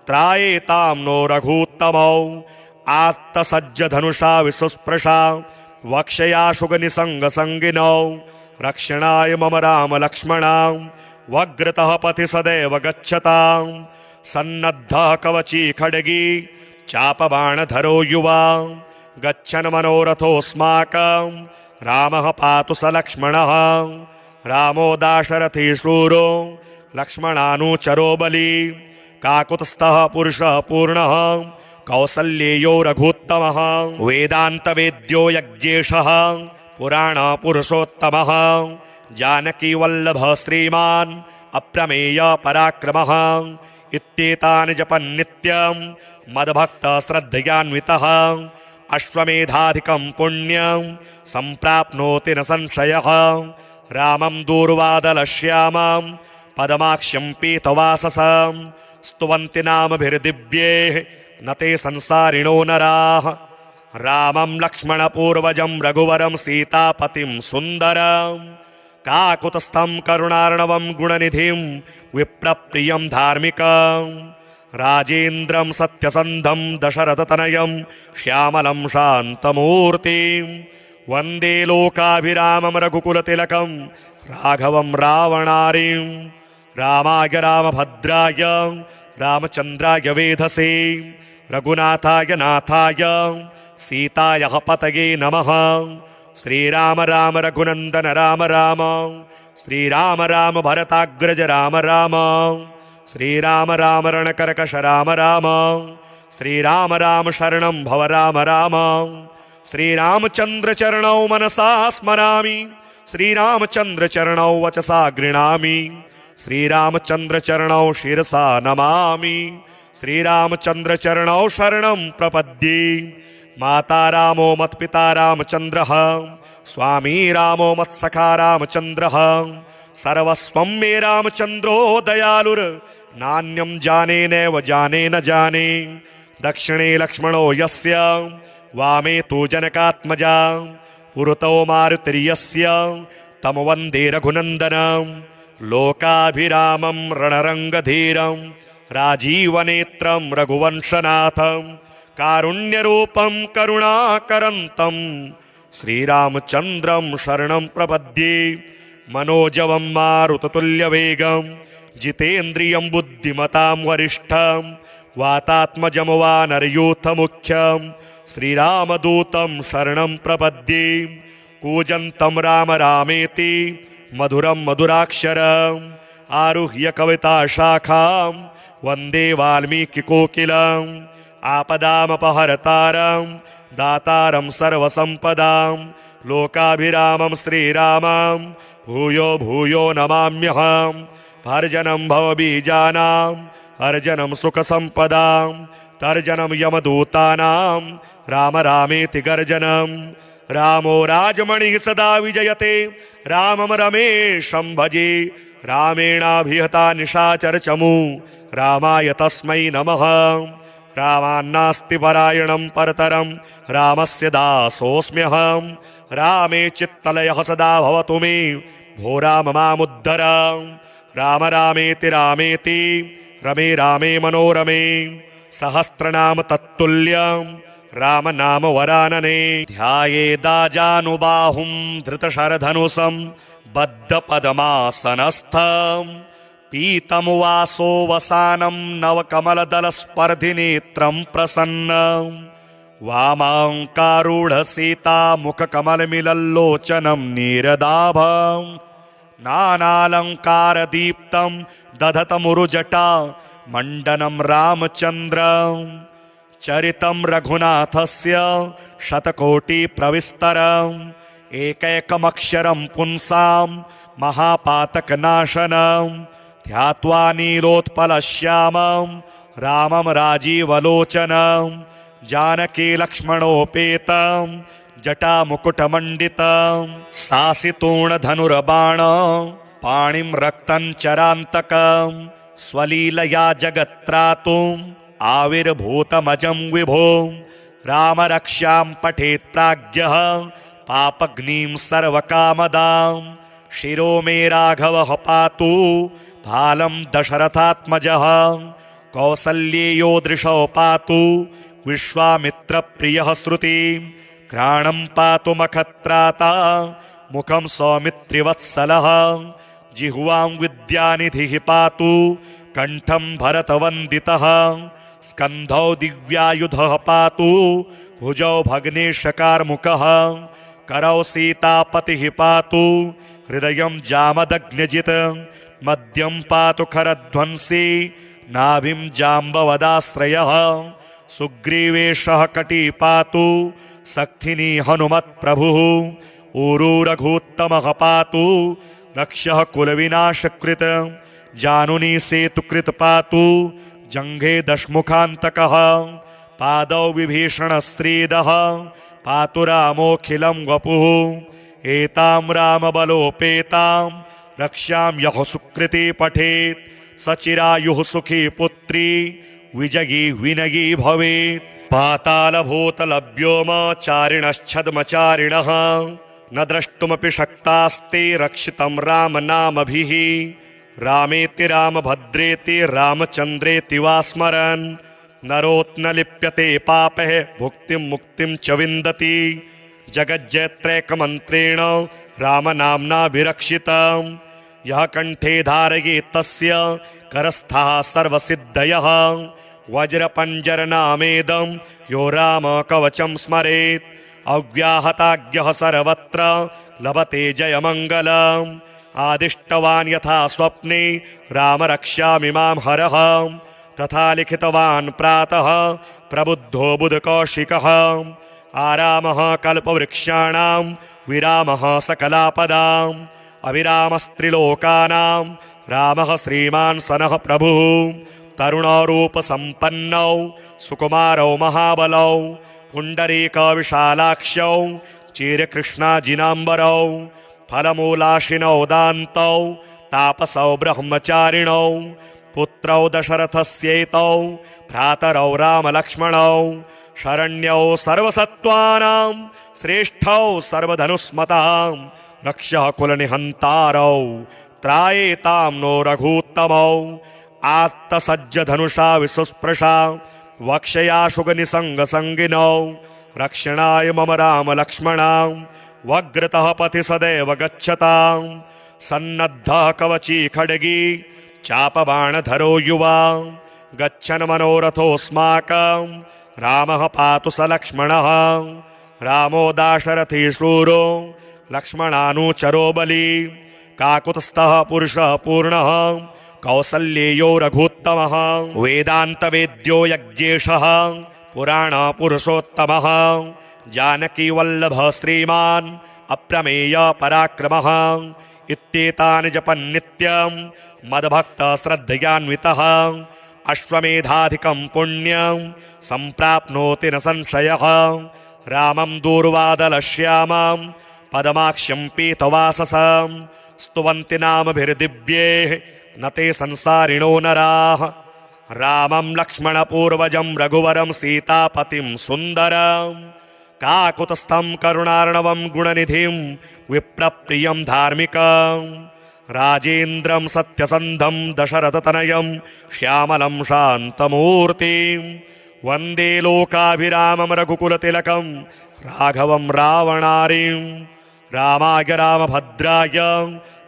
त्रायेतां नो रघूत्तमौ आत्तसज्जधनुषा विसुस्पृशा वक्षया शुगनिसङ्गसङ्गिनौ रक्षणाय मम रामलक्ष्मणां वग्रतः पथि सदैव गच्छतां सन्नद्धः कवची खड्गी चापबाणधरो युवा गच्छन् मनोरथोऽस्माकं रामः पातु स लक्ष्मणः रामो दाशरथी शूरो लक्ष्मणानुचरो बली काकुत्स्थः पुरुषः पूर्णः कौसल्येयो रघुत्तमः वेदान्तवेद्यो यज्ञेशः पुराणपुरुषोत्तमः जानकीवल्लभः श्रीमान् अप्रमेय पराक्रमः इत्येतानि जपन् नित्यं मद्भक्तः श्रद्धयान्वितः अश्वमेधाधिकं पुण्यं सम्प्राप्नोति न संशयः रामं दूर्वादलश्यामं पदमाक्ष्यं पीतवाससं स्तुवन्ति नामभिर्दिव्यैः न ते संसारिणो नराः रामं लक्ष्मणपूर्वजं रघुवरं सीतापतिं सुन्दरं काकुतस्थं करुणार्णवं गुणनिधिं विप्रप्रियं धार्मिकं राजेन्द्रं सत्यसन्धं दशरथतनयं श्यामलं शान्तमूर्तिं वन्दे लोकाभिरामं रघुकुलतिलकं राघवं रावणारिं रामाय रामभद्राय रामचन्द्राय वेधसे रघुनाथाय नाथाय सीतायाः पतये नमः। श्रीराम राम रघुनन्दन राम राम श्रीराम राम भरताग्रज राम राम श्रीराम राम रणकर्कश राम राम श्रीराम राम शरणं भव राम राम श्रीरामचन्द्र चरणौ मनसा स्मरामि श्रीरामचन्द्र चरणौ वचसा गृह्णामि श्रीरामचन्द्र चरणौ शिरसा नमामि श्रीरामचन्द्र चरणौ शरणं प्रपद्ये माता रामो मत्पिता रामचन्द्रः स्वामी रामो मत्सखा रामचन्द्रः सर्वस्वं मे रामचन्द्रो दयालुर् नान्यं जाने नैव जाने न जाने दक्षिणे लक्ष्मणो यस्य वामे तु जनकात्मजा पुरतो मारुतिर्यस्य तं वन्दे रघुनन्दनं लोकाभिरामं रणरङ्गधीरं राजीवनेत्रं रघुवंशनाथं कारुण्यरूपं करुणाकरन्तं श्रीरामचन्द्रं शरणं प्रपद्ये मनोजवं मारुततुल्यवेगं जितेन्द्रियं बुद्धिमतां वरिष्ठं वातात्मजं वानरयूथमुख्यं श्रीरामदूतं शरणं प्रपद्ये कूजन्तं राम रामेति मधुरं मधुराक्षरम् आरुह्य कविताशाखां वन्दे वाल्मीकिकोकिलम् आपदामपहर्तारं दातारं सर्वसम्पदां लोकाभिरामं श्रीरामं भूयो भूयो नमाम्यहम् भर्जनं भवबीजानाम् अर्जनं सुखसम्पदां तर्जनं यमदूतानां राम रामेति गर्जनं रामो राजमणिः सदा विजयते रामं रमेशं भजे रामेणाभिहता निशाचरचमू रामाय तस्मै नमः रामान्नास्ति परायणं परतरं रामस्य दासोऽस्म्यहं रामे चित्तलयः सदा भवतु मे भो राम मामुद्धर राम रामेति रामेति रमे रामे मनोरमे सहस्रनाम तत्तुल्यं राम नाम वरानने ध्यायेदाजानुबाहुं धृतशरधनुषं बद्धपद्मासनस्थं पीतं वासो वसानं नवकमलदलस्पर्धिनेत्रं प्रसन्नं वामाङ्कारूढसीतामुखकमलमिलल्लोचनं नीरदाभं नानालङ्कारदीप्तं दधतमुरुजटा मण्डनं रामचन्द्रं चरितं रघुनाथस्य शतकोटिप्रविस्तरम् एकैकमक्षरं पुंसां महापातकनाशनं ध्यात्वा नीलोत्पलश्यामं रामं राजीवलोचनं जानकी लक्ष्मणोपेतं जटामुकुटमण्डितं सासितूणधनुर्बाण पाणिं रक्तं चरान्तकं स्वलीलया जगत्त्रातुम् आविर्भूतमजं विभो राम रक्ष्यां पठेत् प्राज्ञः पापग्निं सर्वकामदां शिरो मे राघवः पातु भालं दशरथात्मजः कौसल्येयो दृशौ पातु विश्वामित्रप्रियः श्रुतिं घ्राणं पातु मखत्राता मुखं सौमित्रिवत्सलः जिह्वां विद्यानिधिः पातु कण्ठं भरतवन्दितः स्कन्धौ दिव्यायुधः पातु भुजौ भग्नेशकार्मुकः करौ सीतापतिः पातु हृदयं जामदग्न्यजित् मध्यं पातु खरध्वंसी नाभिं जाम्बवदाश्रयः सुग्रीवेशः कटी पातु सक्थिनी हनुमत्प्रभुः ऊरू रघूत्तमः पातु रक्षः कुलविनाशकृत् जानुनी सेतुकृत् पातु जङ्घे दशमुखान्तकः पादौ विभीषणश्रीदः पातु रामोऽखिलं वपुः एतां रामबलोपेतां रक्ष्यां यः सुकृती पठेत् सचिरायुः सुखी पुत्री विजयी विनयी भवेत्। पातालभूतलव्योमचारिणश्छद्मचारिणः न द्रष्टुमपि शक्तास्ते रक्षितं रामनामभिः। रामेति रामभद्रेति रामचन्द्रेति वा स्मरन् नरोत्न लिप्यते पापः भुक्तिं मुक्तिं च विन्दति। जगज्जयत्रैकमन्त्रेण रामनाम्नाभिरक्षितं यः कंठे धारयेत् तस्य करस्थाः सर्वसिद्धयः। वज्रपञ्जरनामेदं यो रामकवचं स्मरेत् अव्याहताज्ञः सर्वत्र लभते जयमङ्गलम्। आदिष्टवान् यथा स्वप्ने राम रक्ष्यामि मां हरः तथा लिखितवान् प्रातः प्रबुद्धो बुधकौशिकः। आरामः कल्पवृक्षाणां विरामः सकलापदाम् अविरामस्त्रिलोकानां रामः श्रीमान् सनः प्रभुः। तरुणरूपसम्पन्नौ सुकुमारौ महाबलौ पुण्डरीकविशालाक्षौ चिरकृष्णाजिनाम्बरौ फलमूलाशिनौ दान्तौ तापसौ ब्रह्मचारिणौ पुत्रौ दशरथस्यैतौ भ्रातरौ रामलक्ष्मणौ शरण्यौ सर्वसत्त्वानां श्रेष्ठौ सर्वधनुस्मतां रक्षः कुलनिहन्तारौ त्रायेतां नो रघूत्तमौ। आत्तसज्जधनुषा विसुस्पृशा वक्षया शुगनिसङ्गसङ्गिनौ रक्षणाय मम रामलक्ष्मणां वग्रतः पथि सदैव गच्छतां। सन्नद्धः कवची खड्गी चापबाणधरो युवा गच्छन् मनोरथोऽस्माकं रामः पातु स लक्ष्मणः। रामो दाशरथी शूरो लक्ष्मणानुचरो बली काकुत्स्थः पुरुषः पूर्णः कौसल्येयो रघूत्तमः। वेदान्तवेद्यो यज्ञेशः पुराणपुरुषोत्तमः जानकीवल्लभः श्रीमान् अप्रमेय पराक्रमः। इत्येतानि जपन् नित्यं मद्भक्तः श्रद्धयान्वितः अश्वमेधाधिकं पुण्यं सम्प्राप्नोति न संशयः। रामं दूर्वादलश्यामं पदमाक्ष्यं पीतवाससं स्तुवन्ति नामभिर्दिव्यैः न ते संसारिणो नराः। रामं लक्ष्मणपूर्वजं रघुवरं सीतापतिं सुन्दरं काकुत्स्थं करुणार्णवं गुणनिधिं विप्रप्रियं धार्मिकं राजेन्द्रं सत्यसन्धं दशरथतनयं श्यामलं शान्तमूर्तिं वन्दे लोकाभिरामं रघुकुलतिलकं राघवं रावणारिं। रामाय रामभद्राय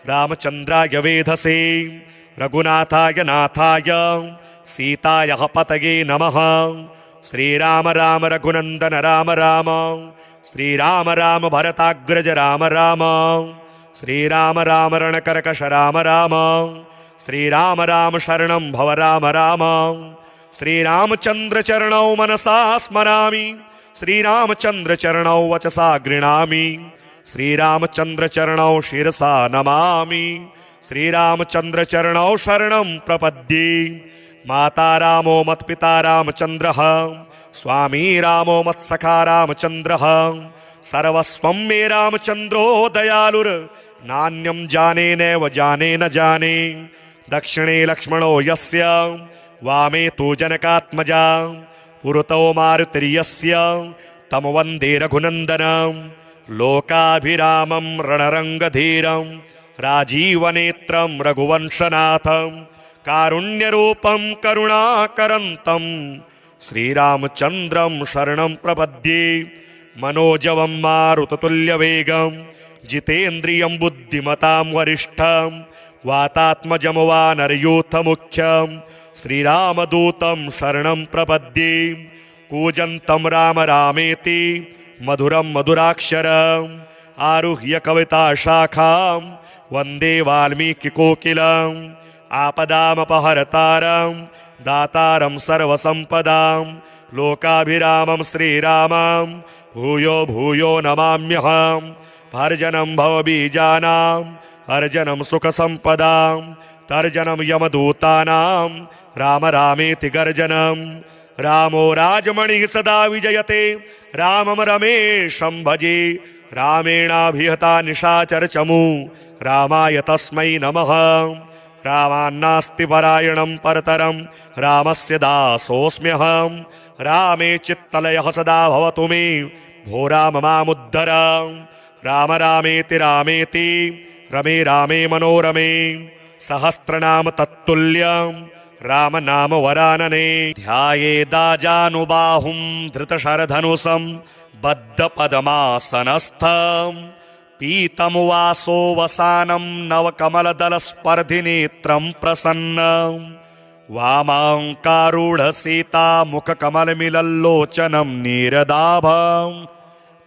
रामचन्द्राय वेधसे रघुनाथाय नाथाय सीतायः पतये नमः। श्रीराम राम रघुनन्दन राम राम श्रीराम राम भरताग्रज राम राम श्रीराम राम रणकर्कश राम राम श्रीराम राम शरणं भव राम राम। श्रीरामचन्द्र चरणौ मनसा स्मरामि श्रीरामचन्द्र चरणौ वचसा गृह्णामि श्रीरामचन्द्र चरणौ शिरसा नमामि श्रीरामचन्द्र चरणौ शरणं प्रपद्ये। माता रामो मत्पिता रामचन्द्रः स्वामी रामो मत्सखा रामचन्द्रः सर्वस्वं मे रामचन्द्रो दयालुर् नान्यं जाने नैव जाने न जाने। दक्षिणे लक्ष्मणो यस्य वामे तु जनकात्मजा पुरतो मारुतिर्यस्य तं वन्दे रघुनन्दनं। लोकाभिरामं रणरङ्गधीरं राजीवनेत्रं रघुवंशनाथं कारुण्यरूपं करुणाकरन्तं श्रीरामचन्द्रं शरणं प्रपद्ये। मनोजवं मारुततुल्यवेगं जितेन्द्रियं बुद्धिमतां वरिष्ठं वातात्मजं वानरयूथमुख्यं श्रीरामदूतं शरणं प्रपद्ये। कूजन्तं राम रामेति मधुरं मधुराक्षरम् आरुह्य कविताशाखां वन्दे वाल्मीकिकोकिलम्। आपदामपहर्तारं दातारं सर्वसम्पदां लोकाभिरामं श्रीरामं भूयो भूयो नमाम्यहम्। भर्जनं भवबीजानां अर्जनं सुखसम्पदां तर्जनं यमदूतानां राम रामेति गर्जनं। रामो राजमणिः सदा विजयते रामं रमेशं भजे रामेणाभिहता निशाचरचमू रामाय तस्मै नमः। रामान्नास्ति परायणं परतरं रामस्य दासोऽस्म्यहं। रामे चित्तलयः सदा भवतु मे भो राम मामुद्धर। राम रामेति रामेति रमे रामे मनोरमे सहस्रनाम तत्तुल्यं राम नाम वरानने। ध्यायेदाजानुबाहुं धृतशरधनुषं बद्धपद्मासनस्थं पीतं वासो वसानं नवकमलदलस्पर्धिनेत्रं प्रसन्नं वामाङ्कारूढसीता मुखकमलमिलल्लोचनं नीरदाभं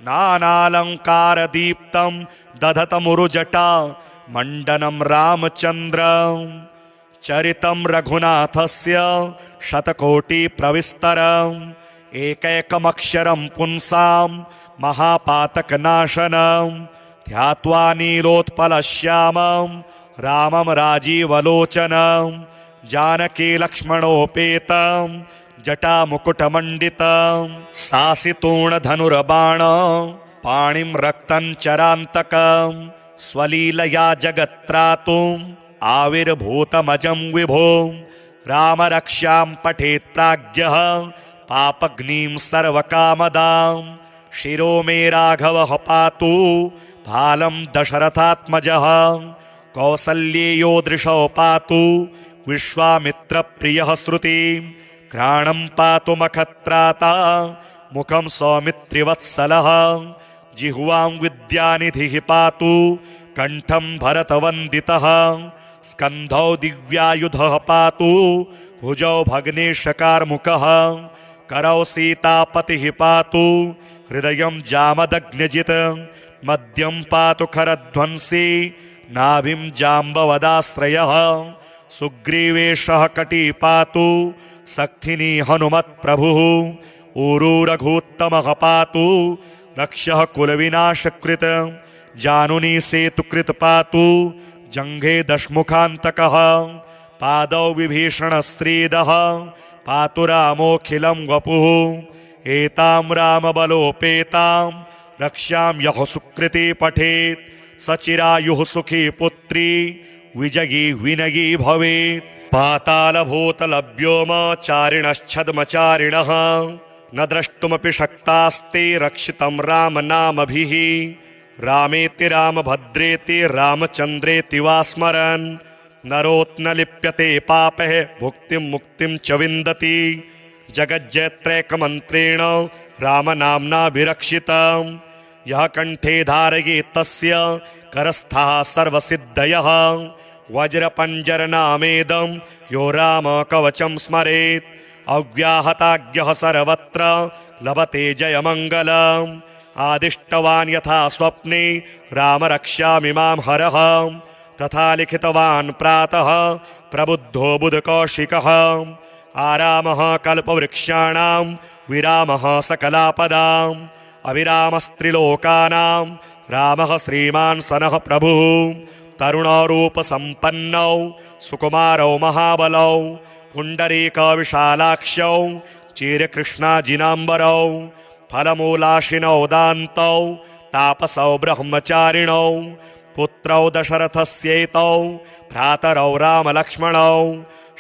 नानालङ्कारदीप्तं दधतमुरुजटा मण्डनं रामचन्द्रं चरितं रघुनाथस्य शतकोटिप्रविस्तरम् एकैकमक्षरं पुंसां महापातकनाशनं ध्यात्वा नीलोत्पलश्यामं रामं राजीवलोचनं जानकी लक्ष्मणोपेतं जटामुकुटमण्डितं सासितूणधनुर्बाण पाणिं रक्तं चरान्तकं स्वलीलया जगत्त्रातुम् आविर्भूतमजं विभो। रामरक्ष्यां पठेत् प्राज्ञः पापग्निं सर्वकामदां शिरो मे राघवः पातु भालं दशरथात्मजः। कौसल्येयो दृशौ पातु विश्वामित्रप्रियः श्रुतिं घ्राणं पातु मखत्राता मुखं सौमित्रिवत्सलः। जिह्वां विद्यानिधिः पातु कण्ठं भरतवन्दितः। स्कन्धौ दिव्यायुधः पातु भुजौ भग्नेशकार्मुकः। करौ सीतापतिः पातु हृदयं जामदग्न्यजित्। मध्यं पातु खरध्वंसी नाभिं जाम्बवदाश्रयः। सुग्रीवेशः कटी पातु सक्थिनी हनुमत्प्रभुः। ऊरू रघूत्तमः पातु रक्षः कुलविनाशकृत्। जानुनी सेतुकृत् पातु जङ्घे दशमुखान्तकः। पादौ विभीषणश्रीदः पातु रामोऽखिलं वपुः। एतां रामबलोपेतां रक्ष्यां यः सुकृती पठेत् सचिरायुः सुखी पुत्री विजयी विनयी भवेत्। पातालभूतलव्योमचारिणश्छद्मचारिणः न द्रष्टुमपि शक्तास्ते रक्षितं रामनामभिः। रामेति रामभद्रेति रामचन्द्रेति वा स्मरन् नरोत्न लिप्यते पापः भुक्तिं मुक्तिं च विन्दति। जगज्जयत्रैकमन्त्रेण रामनाम्ना विरक्षितं यः कण्ठे धारयेत् तस्य करस्थाः सर्वसिद्धयः। वज्रपञ्जरनामेदं यो राम कवचं स्मरेत् अव्याहताज्ञः सर्वत्र लभते जयमङ्गलम्। आदिष्टवान् यथा स्वप्ने राम रक्ष्यामिमां हरः तथा लिखितवान् प्रातः प्रबुद्धो बुधकौशिकः। आरामः कल्पवृक्षाणां विरामः सकलापदाम् अविरामस्त्रिलोकानां रामः श्रीमान् सनः प्रभुः। तरुणरूपसम्पन्नौ सुकुमारौ महाबलौ पुण्डरीकविशालाक्षौ चिरकृष्णाजिनाम्बरौ फलमूलाशिनौ दान्तौ तापसौ ब्रह्मचारिणौ पुत्रौ दशरथस्यैतौ भ्रातरौ रामलक्ष्मणौ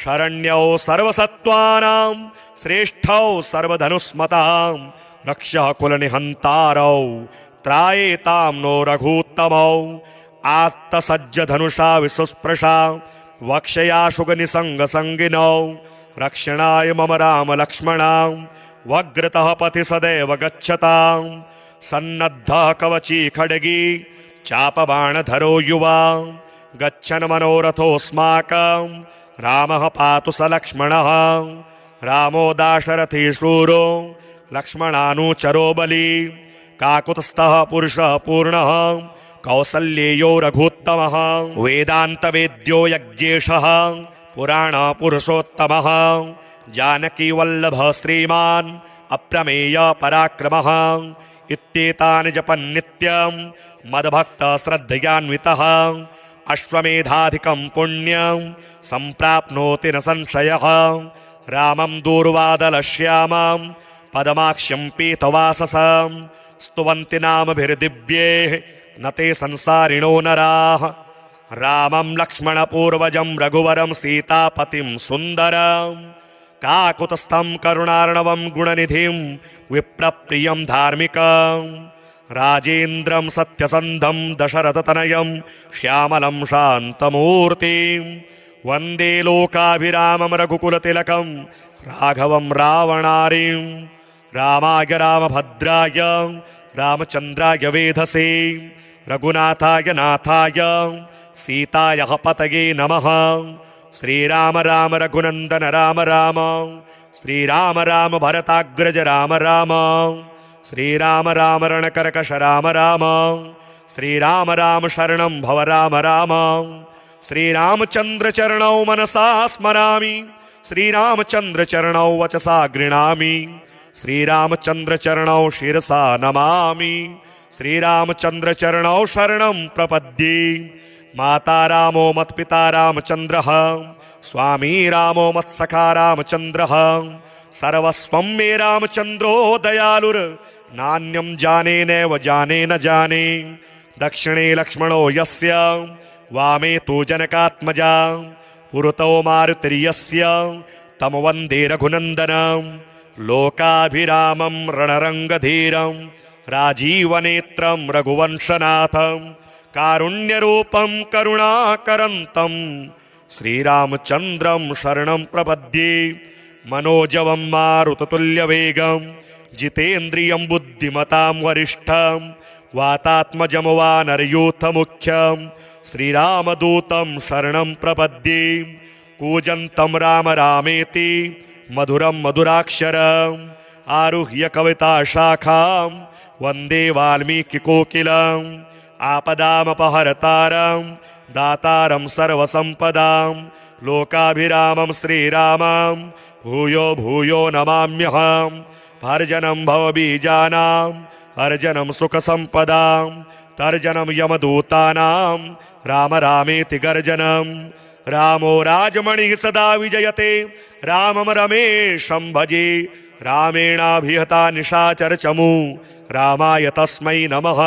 शरण्यौ सर्वसत्त्वानां श्रेष्ठौ सर्वधनुस्मतां रक्षः कुलनिहन्तारौ त्रायेतां नो रघूत्तमौ। आत्तसज्जधनुषा विसुस्पृशा वक्षया शुगनिसङ्गसङ्गिनौ रक्षणाय मम रामलक्ष्मणां वग्रतः पथि सदैव गच्छतां। सन्नद्धः कवची खड्गी चापबाणधरो युवा गच्छन् मनोरथोऽस्माकं रामः पातु स लक्ष्मणः। रामो दाशरथी शूरो लक्ष्मणानुचरो बली काकुत्स्थः पुरुषः पूर्णः कौसल्येयो रघुत्तमः। वेदान्तवेद्यो यज्ञेशः पुराणपुरुषोत्तमः जानकी वल्लभः श्रीमान् अप्रमेय पराक्रमः। इत्येतानि जपन्नित्यं मद्भक्तः श्रद्धयान्वितः अश्वमेधाधिकं पुण्यं सम्प्राप्नोति न संशयः। रामं दूर्वादलश्यामं पदमाक्ष्यं पीतवाससं स्तुवन्ति नामभिर्दिव्यैः न ते संसारिणो नराः रामं लक्ष्मणपूर्वजं रघुवरं सीतापतिं सुन्दरं काकुतस्थं करुणार्णवं गुणनिधिं विप्रप्रियं धार्मिकं राजेन्द्रं सत्यसन्धं दशरथतनयं श्यामलं शान्तमूर्तिं वन्दे लोकाभिरामं रघुकुलतिलकं राघवं रावणारिं रामाय रामभद्राय रामचन्द्राय वेधसे रघुनाथाय नाथाय सीतायाः पतये नमः। श्रीराम राम रघुनन्दन राम राम श्रीराम राम भरताग्रज राम राम श्रीराम राम रणकर्कश राम राम श्रीराम राम शरणं भव राम राम श्रीरामचन्द्र चरणौ मनसा स्मरामि श्रीरामचन्द्र चरणौ वचसा गृह्णामि श्रीरामचन्द्र चरणौ शिरसा नमामि श्रीरामचन्द्र चरणौ शरणं प्रपद्ये माता रामो मत्पिता रामचन्द्रः स्वामी रामो मत्सखा रामचन्द्रः सर्वस्वं मे रामचन्द्रो दयालुर् नान्यं जाने नैव जाने न जाने दक्षिणे लक्ष्मणो यस्य वामे तु जनकात्मजा पुरतो मारुतिर्यस्य तं वन्दे रघुनन्दनं लोकाभिरामं रणरङ्गधीरं राजीवनेत्रं रघुवंशनाथं कारुण्यरूपं करुणाकरन्तं श्रीरामचन्द्रं शरणं प्रपद्ये मनोजवं मारुततुल्यवेगं जितेन्द्रियं बुद्धिमतां वरिष्ठं वातात्मजं वानरयूथमुख्यं श्रीरामदूतं शरणं प्रपद्ये कूजन्तं राम रामेति मधुरं मधुराक्षरम् आरुह्य कविताशाखां वन्दे वाल्मीकिकोकिलम् आपदामपहर्तारं दातारं सर्वसम्पदां लोकाभिरामं श्रीरामं भूयो भूयो नमाम्यहं भर्जनं भवबीजानां अर्जनं सुखसम्पदां तर्जनं यमदूतानां राम रामेति गर्जनं रामो राजमणिः सदा विजयते रामं रमेशं भजे रामेणाभिहता निशाचरचमू रामाय तस्मै नमः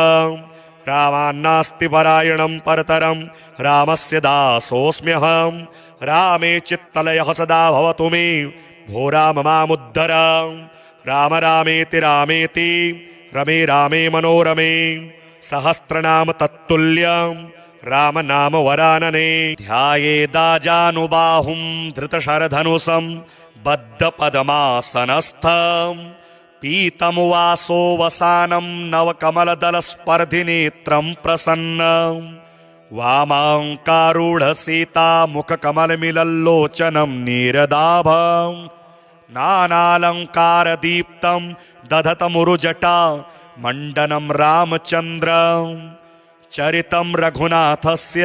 रामान्नास्ति परायणं परतरं रामस्य दासोऽस्म्यहं रामे चित्तलयः सदा भवतु मे भो राम मामुद्धर राम रामेति रामेति रमे रामे मनोरमे सहस्रनाम तत्तुल्यं राम नाम वरानने ध्यायेदाजानुबाहुं धृतशरधनुषं बद्धपद्मासनस्थं पीतं वासो वसानं नवकमलदलस्पर्धिनेत्रं प्रसन्नं वामाङ्कारूढसीता मुखकमलमिलल्लोचनं नीरदाभं नानालङ्कारदीप्तं दधतमुरुजटा मण्डनं रामचन्द्रं चरितं रघुनाथस्य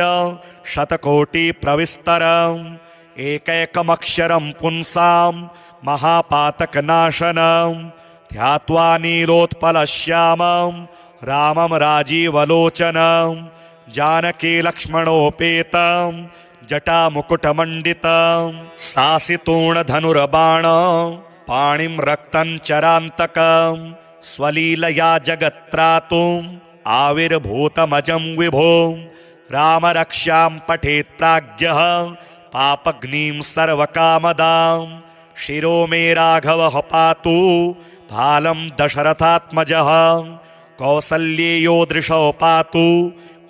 शतकोटिप्रविस्तरम् एकैकमक्षरं पुंसां महापातकनाशनं ध्यात्वा नीलोत्पलश्यामं रामं राजीवलोचनं जानकी लक्ष्मणोपेतं जटामुकुटमण्डितं सासितूणधनुर्बाणं पाणिं रक्तं चरान्तकं स्वलीलया जगत्त्रातुम् आविर्भूतमजं विभो रामरक्ष्यां पठेत् प्राज्ञः पापग्निं सर्वकामदां शिरो मे राघवः पातु भालं दशरथात्मजः कौसल्येयो दृशौ पातु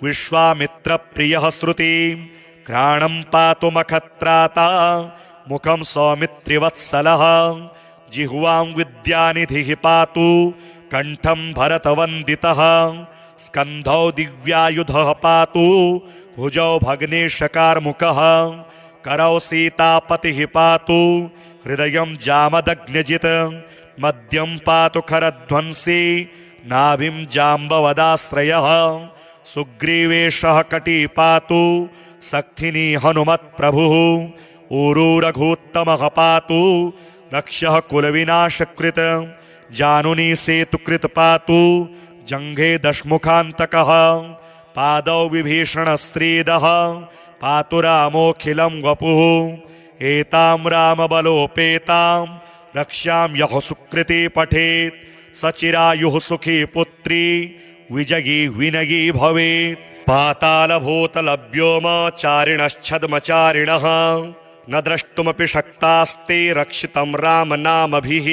विश्वामित्रप्रियः श्रुतिं घ्राणं पातु मखत्राता मुखं सौमित्रिवत्सलः जिह्वां विद्यानिधिः पातु कंठं भरतवन्दितः स्कन्धौ दिव्यायुधः पातु भुजौ भग्नेशकार्मुकः करौ सीतापतिः पातु हृदयं जामदग्न्यजित् मध्यं पातु खरध्वंसी नाभिं जाम्बवदाश्रयः सुग्रीवेशः कटी पातु सक्थिनी हनुमत्प्रभुः ऊरू रघूत्तमः पातु रक्षः कुलविनाशकृत् जानुनी सेतुकृत पातु जंघे दशमुखान्तकः पादौ विभीषणश्रीदः पातु रामोऽखिलं वपुः एतां रामबलोपेतां रक्ष्यां यः सुकृती पठेत् सचिरायुः सुखी पुत्री विजयी विनयी भवेत्। पातालभूतलव्योमचारिणश्छद्मचारिणः न द्रष्टुमपि शक्तास्ते रक्षितं रामनामभिः।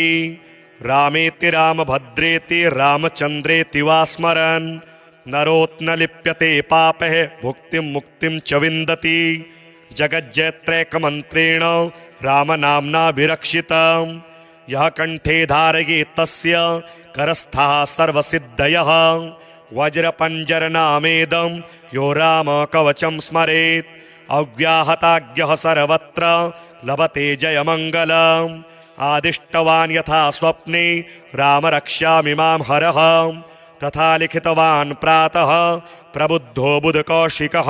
रामेति रामभद्रेति रामचन्द्रेति वा स्मरन् नरोऽत्न लिप्यते पापः भुक्तिं मुक्तिं च विन्दति। जगज्जयत्रैकमन्त्रेण रामनाम्ना विरक्षितं यः कंठे धारयेत् तस्य करस्थः सर्वसिद्धयः। वज्रपञ्जरनामेदं यो रामकवचं स्मरेत् अव्याहताज्ञः सर्वत्र लभते जयमङ्गलम्। आदिष्टवान् यथा स्वप्ने राम रक्ष्यामि मां हरः तथा लिखितवान् प्रातः प्रबुद्धो बुधकौशिकः।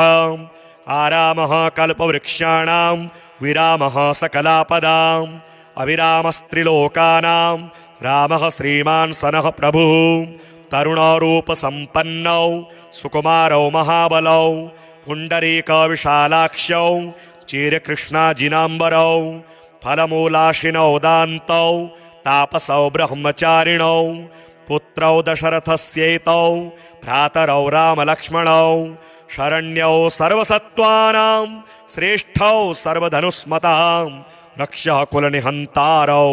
आरामः कल्पवृक्षाणां विरामः सकलापदाम् अविरामस्त्रिलोकानां रामः श्रीमान् सनः प्रभुः। तरुणरूपसम्पन्नौ सुकुमारौ महाबलौ पुण्डरीकविशालाक्षौ चिरकृष्णाजिनाम्बरौ फलमूलाशिनौ दान्तौ तापसौ ब्रह्मचारिणौ पुत्रौ दशरथस्यैतौ भ्रातरौ रामलक्ष्मणौ शरण्यौ सर्वसत्त्वानां श्रेष्ठौ सर्वधनुस्मतां रक्षः कुलनिहन्तारौ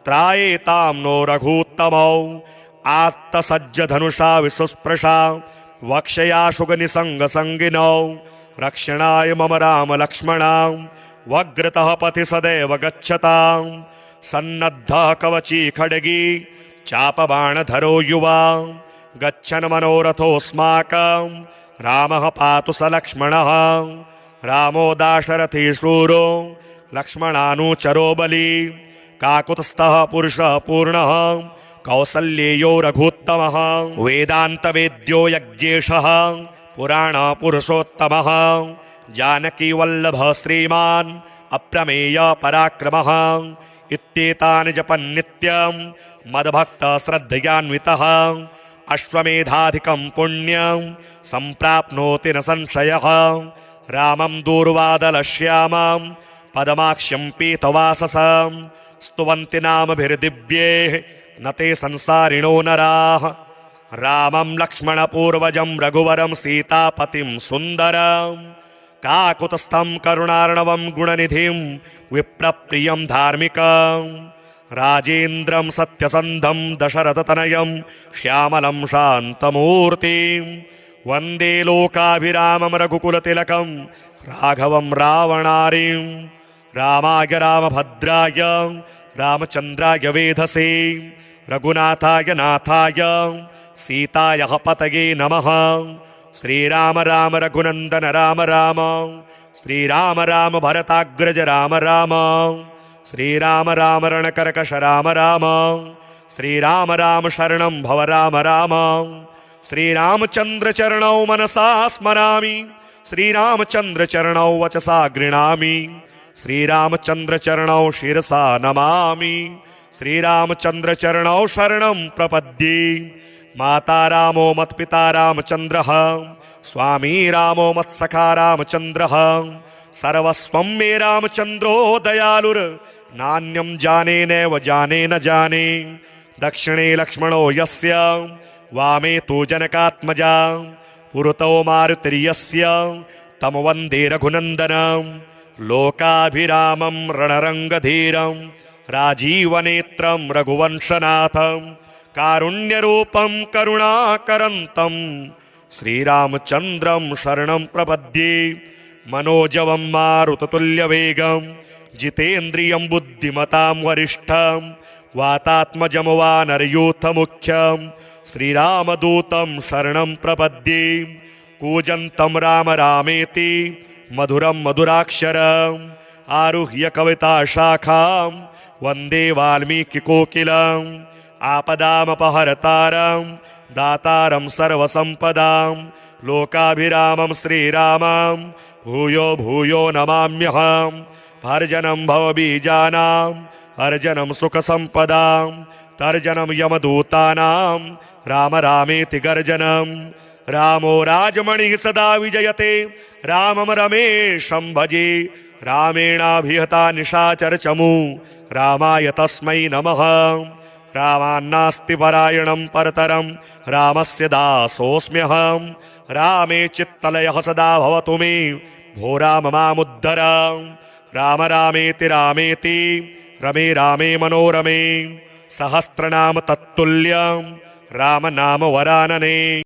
त्रायेतां नो रघूत्तमौ। आत्तसज्जधनुषा विसुस्पृशा वक्षया शुगनिसङ्गसङ्गिनौ रक्षणाय मम रामलक्ष्मणां वग्रतः पथि सदैव गच्छतां। सन्नद्धः कवची खड्गी चापबाणधरो युवा गच्छन् मनोरथोऽस्माकं रामः पातु स लक्ष्मणः। रामो दाशरथी शूरो लक्ष्मणानुचरो बली काकुत्स्थः पुरुषः पूर्णः कौसल्येयो रघुत्तमः। वेदान्तवेद्यो यज्ञेशः पुराणपुरुषोत्तमः जानकी वल्लभः श्रीमान् अप्रमेय पराक्रमः। इत्येतानि जपन् नित्यं मद्भक्तः श्रद्धयान्वितः अश्वमेधाधिकं पुण्यं सम्प्राप्नोति न संशयः। रामं दूर्वादलश्यामं पदमाक्ष्यं पीतवाससं स्तुवन्ति नामभिर्दिव्यैः न ते संसारिणो नराः। रामं लक्ष्मणपूर्वजं रघुवरं सीतापतिं सुन्दरं काकुत्स्थं करुणार्णवं गुणनिधिं विप्रप्रियं धार्मिकं राजेन्द्रं सत्यसन्धं दशरथतनयं श्यामलं शान्तमूर्तिं वन्दे लोकाभिरामं रघुकुलतिलकं राघवं रावणारिं। रामाय रामभद्राय रामचन्द्राय वेधसे रघुनाथाय नाथाय सीताय पतये नमः। श्रीराम राम रघुनन्दन राम राम श्रीराम राम भरताग्रज राम राम श्रीराम राम रणकर्कश राम राम श्रीराम राम शरणं भव राम राम। श्रीरामचन्द्र चरणौ मनसा स्मरामि श्रीरामचन्द्र चरणौ वचसा गृह्णामि श्रीरामचन्द्र चरणौ शिरसा नमामि श्रीरामचन्द्र चरणौ शरणं प्रपद्ये। माता रामो मत्पिता रामचन्द्रः स्वामी रामो मत्सखा रामचन्द्रः सर्वस्वं मे रामचन्द्रो दयालुर् नान्यं जाने नैव जाने न जाने। दक्षिणे लक्ष्मणो यस्य वामे तु जनकात्मजा पुरतो मारुतिर्यस्य तं वन्दे रघुनन्दनं। लोकाभिरामं रणरङ्गधीरं राजीवनेत्रं रघुवंशनाथं कारुण्यरूपं करुणाकरन्तं श्रीरामचन्द्रं शरणं प्रपद्ये। मनोजवं मारुततुल्यवेगं जितेन्द्रियं बुद्धिमतां वरिष्ठं वातात्मजं वानरयूथमुख्यं श्रीरामदूतं शरणं प्रपद्ये। कूजन्तं राम रामेति मधुरं मधुराक्षरम् आरुह्य कविताशाखां वन्दे वाल्मीकिकोकिलम्। आपदामपहर्तारं दातारं सर्वसम्पदां लोकाभिरामं श्रीरामं भूयो भूयो नमाम्यहं। भर्जनं भवबीजानां अर्जनं सुखसम्पदां तर्जनं यमदूतानां राम रामेति गर्जनं। रामो राजमणिः सदा विजयते रामं रमेशं भजे। रामेणाभिहता निशाचरचमू रामाय तस्मै नमः। रामान्नास्ति परायणं परतरं रामस्य दासोऽस्म्यहं रामे चित्तलयः सदा भवतु मे भो राम मामुद्धर राम रामेति रामेति रमे रामे मनोरमे सहस्रनाम तत्तुल्यं राम नाम वरानने।